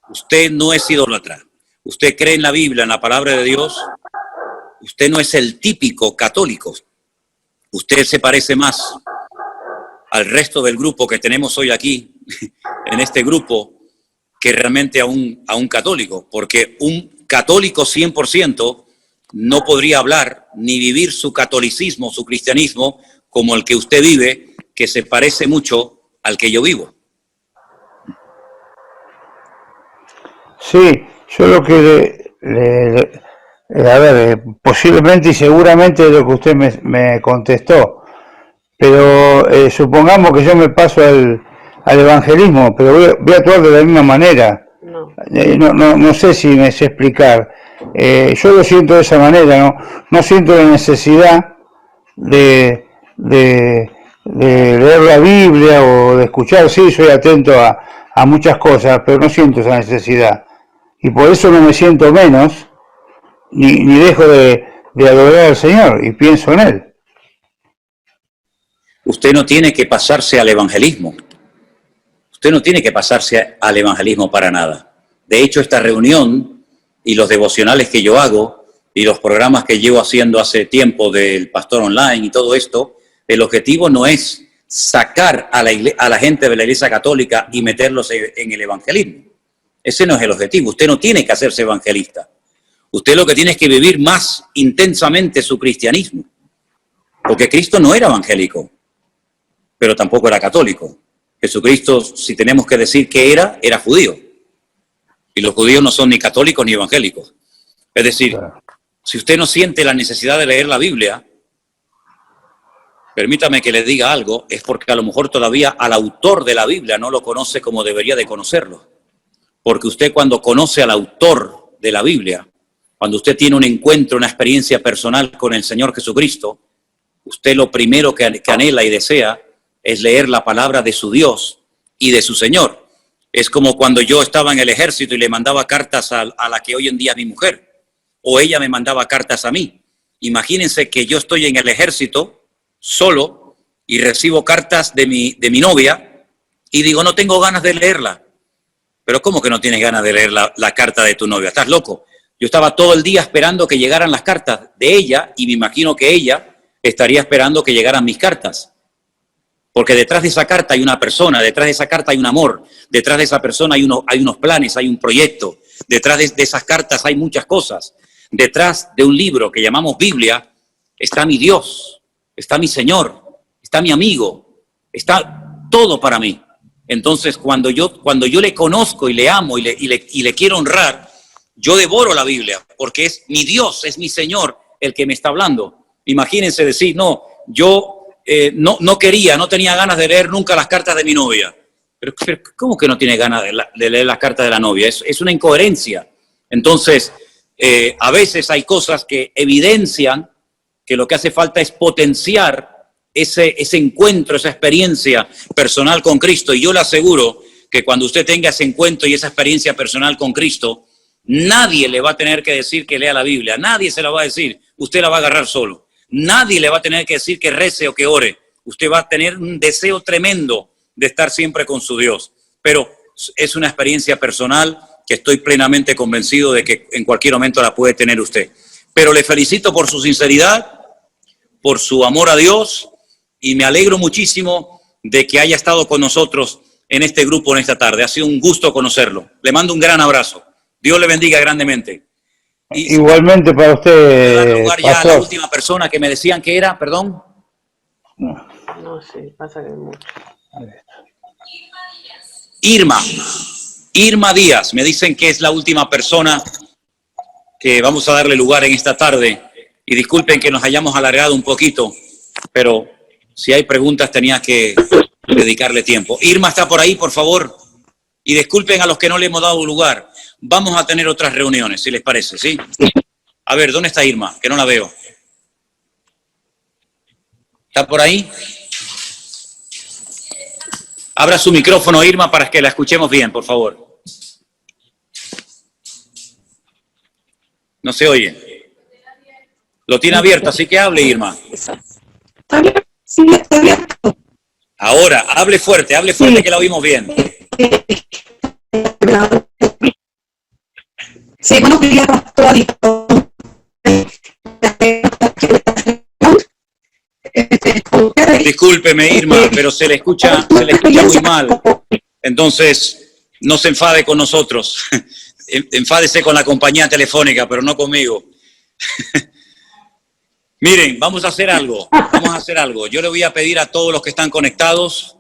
usted no es idólatra, usted cree en la Biblia, en la palabra de Dios, usted no es el típico católico. Usted se parece más al resto del grupo que tenemos hoy aquí, en este grupo, que realmente a un católico, porque un católico 100% no podría hablar ni vivir su catolicismo, su cristianismo, como el que usted vive, que se parece mucho al que yo vivo. Sí, yo lo que a ver, posiblemente y seguramente lo que usted me contestó, pero supongamos que yo me paso al evangelismo, pero voy a actuar de la misma manera. No sé si me sé explicar. Yo lo siento de esa manera, no siento la necesidad de leer la Biblia o de escuchar. Sí, soy atento a muchas cosas, pero no siento esa necesidad. Y por eso no me siento menos, ni dejo de adorar al Señor y pienso en Él. Usted no tiene que pasarse al evangelismo. Usted no tiene que pasarse al evangelismo para nada. De hecho, esta reunión y los devocionales que yo hago y los programas que llevo haciendo hace tiempo del Pastor Online y todo esto, el objetivo no es sacar a la gente de la Iglesia Católica y meterlos en el evangelismo. Ese no es el objetivo. Usted no tiene que hacerse evangelista. Usted lo que tiene es que vivir más intensamente su cristianismo. Porque Cristo no era evangélico, pero tampoco era católico. Jesucristo, si tenemos que decir que era judío. Y los judíos no son ni católicos ni evangélicos. Es decir, si usted no siente la necesidad de leer la Biblia, permítame que le diga algo, es porque a lo mejor todavía al autor de la Biblia no lo conoce como debería de conocerlo. Porque usted cuando conoce al autor de la Biblia, cuando usted tiene un encuentro, una experiencia personal con el Señor Jesucristo, usted lo primero que anhela y desea es leer la palabra de su Dios y de su Señor. Es como cuando yo estaba en el ejército y le mandaba cartas a la que hoy en día es mi mujer, o ella me mandaba cartas a mí. Imagínense que yo estoy en el ejército solo y recibo cartas de mi novia y digo, no tengo ganas de leerla. Pero ¿cómo que no tienes ganas de leer la carta de tu novia? ¿Estás loco? Yo estaba todo el día esperando que llegaran las cartas de ella y me imagino que ella estaría esperando que llegaran mis cartas. Porque detrás de esa carta hay una persona, detrás de esa carta hay un amor, detrás de esa persona hay unos planes, hay un proyecto, detrás de esas cartas hay muchas cosas. Detrás de un libro que llamamos Biblia está mi Dios, está mi Señor, está mi amigo, está todo para mí. Entonces, cuando yo le conozco y le amo y le quiero honrar, yo devoro la Biblia, porque es mi Dios, es mi Señor el que me está hablando. Imagínense decir, no, yo no tenía ganas de leer nunca las cartas de mi novia. Pero ¿cómo que no tiene ganas de leer las cartas de la novia? Es una incoherencia. Entonces, a veces hay cosas que evidencian que lo que hace falta es potenciar ese encuentro, esa experiencia personal con Cristo. Y yo le aseguro que cuando usted tenga ese encuentro y esa experiencia personal con Cristo, nadie le va a tener que decir que lea la Biblia, nadie se la va a decir, usted la va a agarrar solo. Nadie le va a tener que decir que rece o que ore. Usted va a tener un deseo tremendo de estar siempre con su Dios. Pero es una experiencia personal que estoy plenamente convencido de que en cualquier momento la puede tener usted. Pero le felicito por su sinceridad, por su amor a Dios, y me alegro muchísimo de que haya estado con nosotros en este grupo en esta tarde. Ha sido un gusto conocerlo. Le mando un gran abrazo. Dios le bendiga grandemente. Y igualmente para usted, lugar ya a pastor. la última persona que me decían que era, perdón. No sé, pasa que mucho. Irma Díaz, me dicen que es la última persona que vamos a darle lugar en esta tarde. Y disculpen que nos hayamos alargado un poquito, pero si hay preguntas tenía que dedicarle tiempo. Irma está por ahí, por favor. Y disculpen a los que no le hemos dado lugar. Vamos a tener otras reuniones, si les parece, ¿sí? A ver, ¿dónde está Irma? Que no la veo. ¿Está por ahí? Abra su micrófono, Irma, para que la escuchemos bien, por favor. No se oye. Lo tiene abierto, así que hable, Irma. Sí, está abierto. Ahora, hable fuerte, que la oímos bien. Sí, buenos días, pastor. Discúlpeme, Irma, pero se le escucha muy mal. Entonces, no se enfade con nosotros. Enfádese con la compañía telefónica, pero no conmigo. Miren, vamos a hacer algo. Yo le voy a pedir a todos los que están conectados,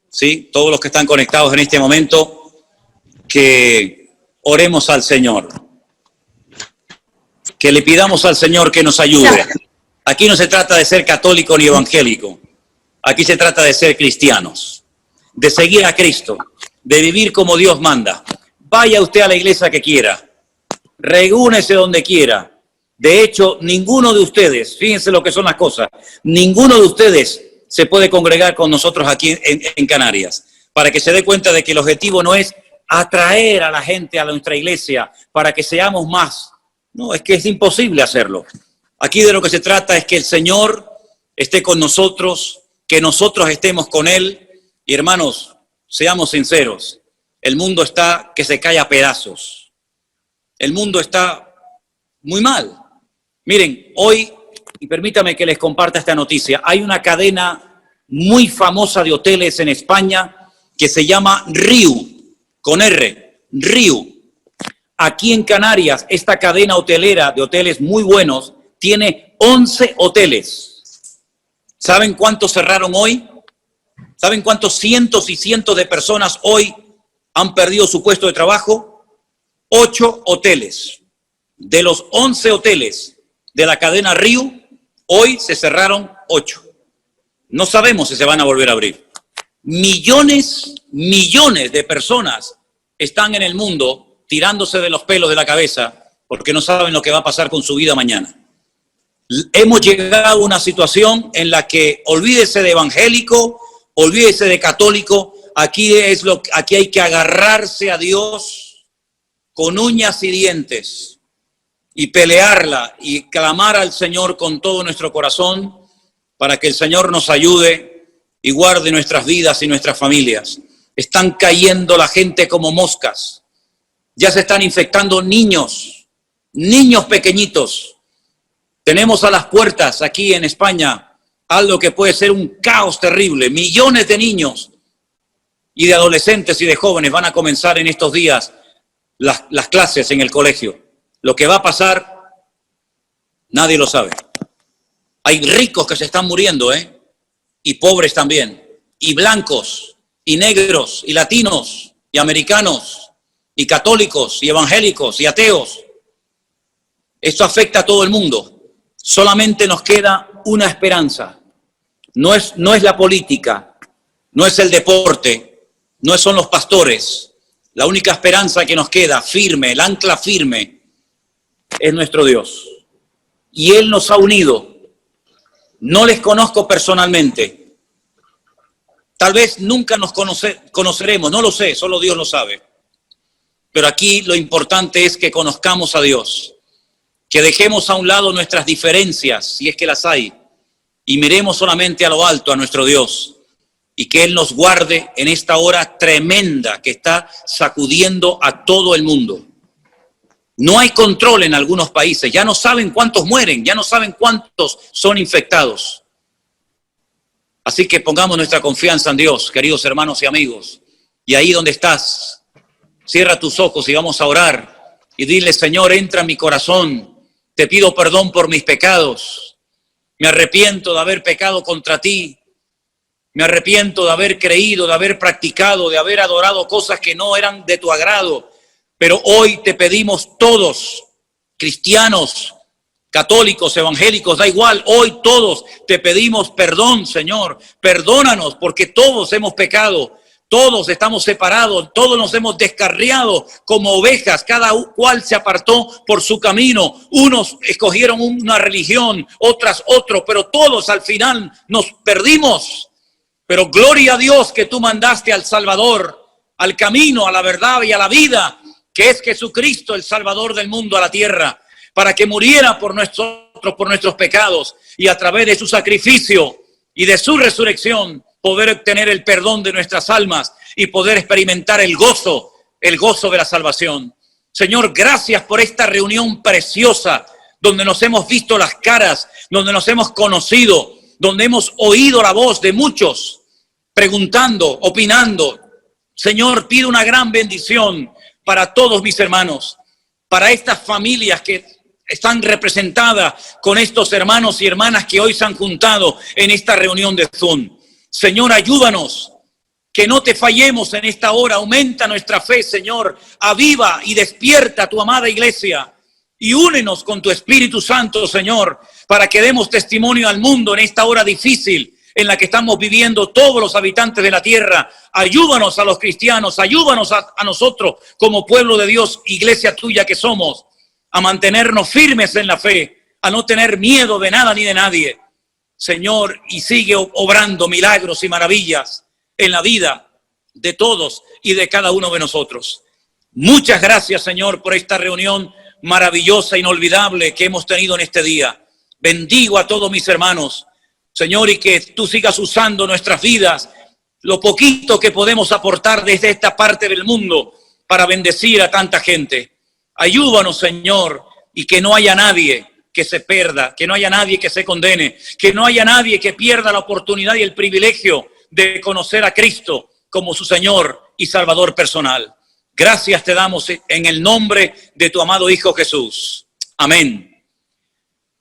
¿sí? Todos los que están conectados en este momento, que oremos al Señor. Que le pidamos al Señor que nos ayude. Aquí no se trata de ser católico ni evangélico. Aquí se trata de ser cristianos, de seguir a Cristo, de vivir como Dios manda. Vaya usted a la iglesia que quiera, reúnese donde quiera. De hecho, ninguno de ustedes, fíjense lo que son las cosas, ninguno de ustedes se puede congregar con nosotros aquí en Canarias, para que se dé cuenta de que el objetivo no es atraer a la gente a nuestra iglesia para que seamos más. No, es que es imposible hacerlo. Aquí de lo que se trata es que el Señor esté con nosotros, que nosotros estemos con Él. Y hermanos, seamos sinceros, el mundo está que se cae a pedazos. El mundo está muy mal. Miren, hoy, y permítame que les comparta esta noticia, hay una cadena muy famosa de hoteles en España que se llama Riu, con R, Riu. Aquí en Canarias, esta cadena hotelera de hoteles muy buenos tiene 11 hoteles. ¿Saben cuántos cerraron hoy? ¿Saben cuántos cientos y cientos de personas hoy han perdido su puesto de trabajo? 8 hoteles. De los 11 hoteles de la cadena Riu, hoy se cerraron 8. No sabemos si se van a volver a abrir. Millones de personas están en el mundo tirándose de los pelos de la cabeza porque no saben lo que va a pasar con su vida mañana. Hemos llegado a una situación en la que olvídese de evangélico, Olvídese de católico. Aquí hay que agarrarse a Dios con uñas y dientes y pelearla y clamar al Señor con todo nuestro corazón para que el Señor nos ayude y guarde nuestras vidas y nuestras familias. Están cayendo la gente como moscas. Ya se están infectando niños pequeñitos. Tenemos a las puertas aquí en España algo que puede ser un caos terrible. Millones de niños y de adolescentes y de jóvenes van a comenzar en estos días las clases en el colegio. Lo que va a pasar, nadie lo sabe. Hay ricos que se están muriendo, y pobres también, y blancos, y negros, y latinos, y americanos, y católicos, y evangélicos, y ateos. Esto afecta a todo el mundo. Solamente nos queda una esperanza. No es la política, no es el deporte, no son los pastores. La única esperanza que nos queda firme, el ancla firme, es nuestro Dios. Y Él nos ha unido. No les conozco personalmente. Tal vez nunca nos conoceremos, no lo sé, solo Dios lo sabe. Pero aquí lo importante es que conozcamos a Dios, que dejemos a un lado nuestras diferencias, si es que las hay, y miremos solamente a lo alto, a nuestro Dios, y que Él nos guarde en esta hora tremenda que está sacudiendo a todo el mundo. No hay control en algunos países, ya no saben cuántos mueren, ya no saben cuántos son infectados. Así que pongamos nuestra confianza en Dios, queridos hermanos y amigos. Y ahí donde estás, cierra tus ojos y vamos a orar y dile: Señor, entra en mi corazón, te pido perdón por mis pecados, me arrepiento de haber pecado contra ti, me arrepiento de haber creído, de haber practicado, de haber adorado cosas que no eran de tu agrado. Pero hoy te pedimos todos, cristianos, católicos, evangélicos, da igual, hoy todos te pedimos perdón, Señor. Perdónanos porque todos hemos pecado, todos estamos separados, todos nos hemos descarriado como ovejas, cada cual se apartó por su camino. Unos escogieron una religión, otras otro, pero todos al final nos perdimos. Pero gloria a Dios que tú mandaste al Salvador, al camino, a la verdad y a la vida, que es Jesucristo, el Salvador del mundo, a la tierra, para que muriera por nuestros pecados y a través de su sacrificio y de su resurrección poder obtener el perdón de nuestras almas y poder experimentar el gozo de la salvación. Señor, gracias por esta reunión preciosa donde nos hemos visto las caras, donde nos hemos conocido, donde hemos oído la voz de muchos preguntando, opinando. Señor, pido una gran bendición para todos mis hermanos, para estas familias que están representadas con estos hermanos y hermanas que hoy se han juntado en esta reunión de Zoom. Señor, ayúdanos, que no te fallemos en esta hora, aumenta nuestra fe, Señor, aviva y despierta a tu amada iglesia y únenos con tu Espíritu Santo, Señor, para que demos testimonio al mundo en esta hora difícil en la que estamos viviendo todos los habitantes de la tierra. Ayúdanos a los cristianos, ayúdanos a nosotros como pueblo de Dios, iglesia tuya que somos, a mantenernos firmes en la fe, a no tener miedo de nada ni de nadie, Señor, y sigue obrando milagros y maravillas en la vida de todos y de cada uno de nosotros. Muchas gracias, Señor, por esta reunión maravillosa, inolvidable que hemos tenido en este día. Bendigo a todos mis hermanos, Señor, y que tú sigas usando nuestras vidas, lo poquito que podemos aportar desde esta parte del mundo para bendecir a tanta gente. Ayúdanos, Señor, y que no haya nadie que se pierda, que no haya nadie que se condene, que no haya nadie que pierda la oportunidad y el privilegio de conocer a Cristo como su Señor y Salvador personal. Gracias te damos en el nombre de tu amado Hijo Jesús. Amén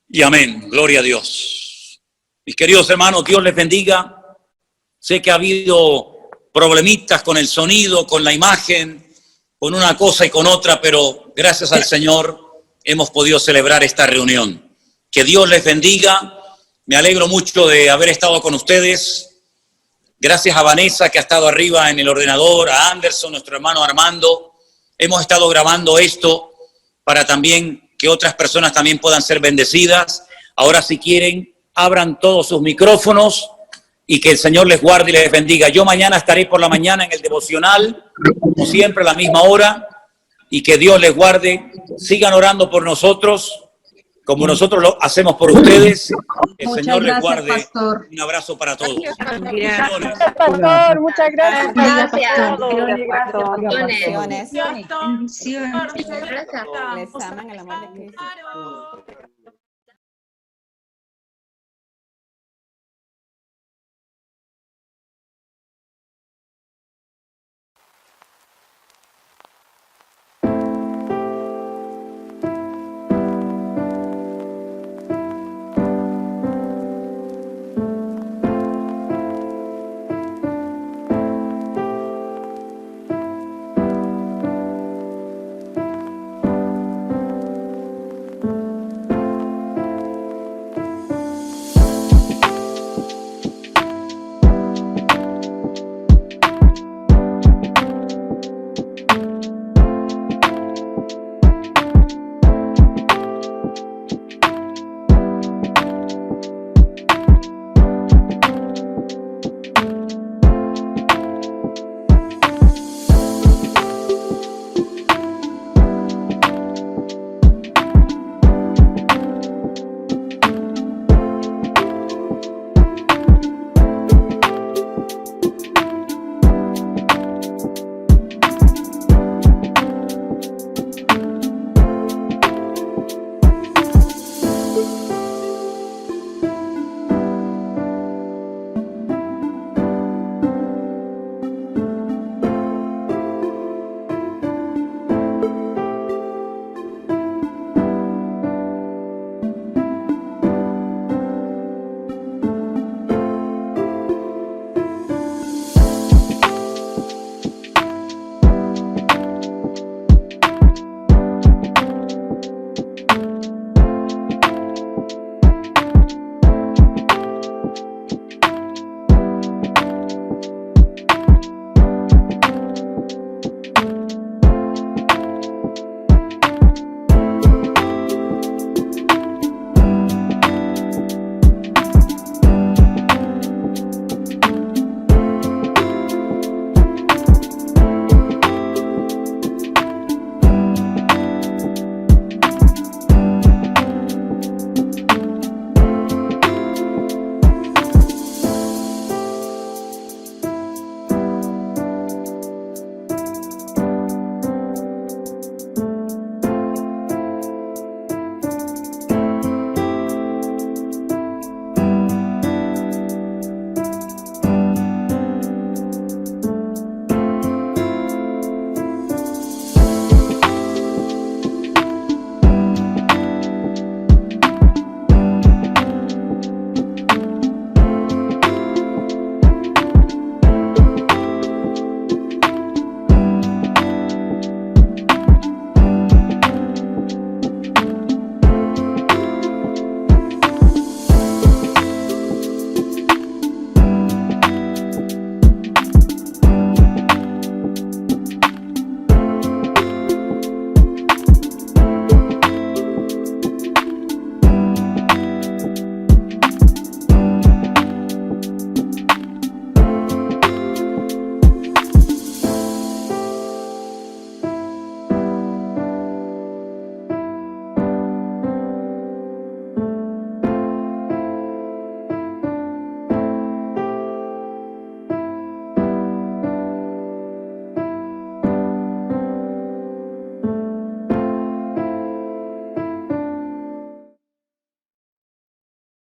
y amén. Gloria a Dios. Mis queridos hermanos, Dios les bendiga. Sé que ha habido problemitas con el sonido, con la imagen, con una cosa y con otra, pero gracias al Señor hemos podido celebrar esta reunión. Que Dios les bendiga. Me alegro mucho de haber estado con ustedes. Gracias a Vanessa, que ha estado arriba en el ordenador, a Anderson, nuestro hermano Armando. Hemos estado grabando esto para también que otras personas también puedan ser bendecidas. Ahora, si quieren, abran todos sus micrófonos y que el Señor les guarde y les bendiga. Yo mañana estaré por la mañana en el devocional, como siempre, a la misma hora, y que Dios les guarde. Sigan orando por nosotros, como nosotros lo hacemos por ustedes. Que el Señor les guarde. Pastor. Un abrazo para todos. Gracias, pastor. Muchas gracias. Gracias. Bendiciones. Bendiciones. Bendiciones. Les aman el amor de Cristo.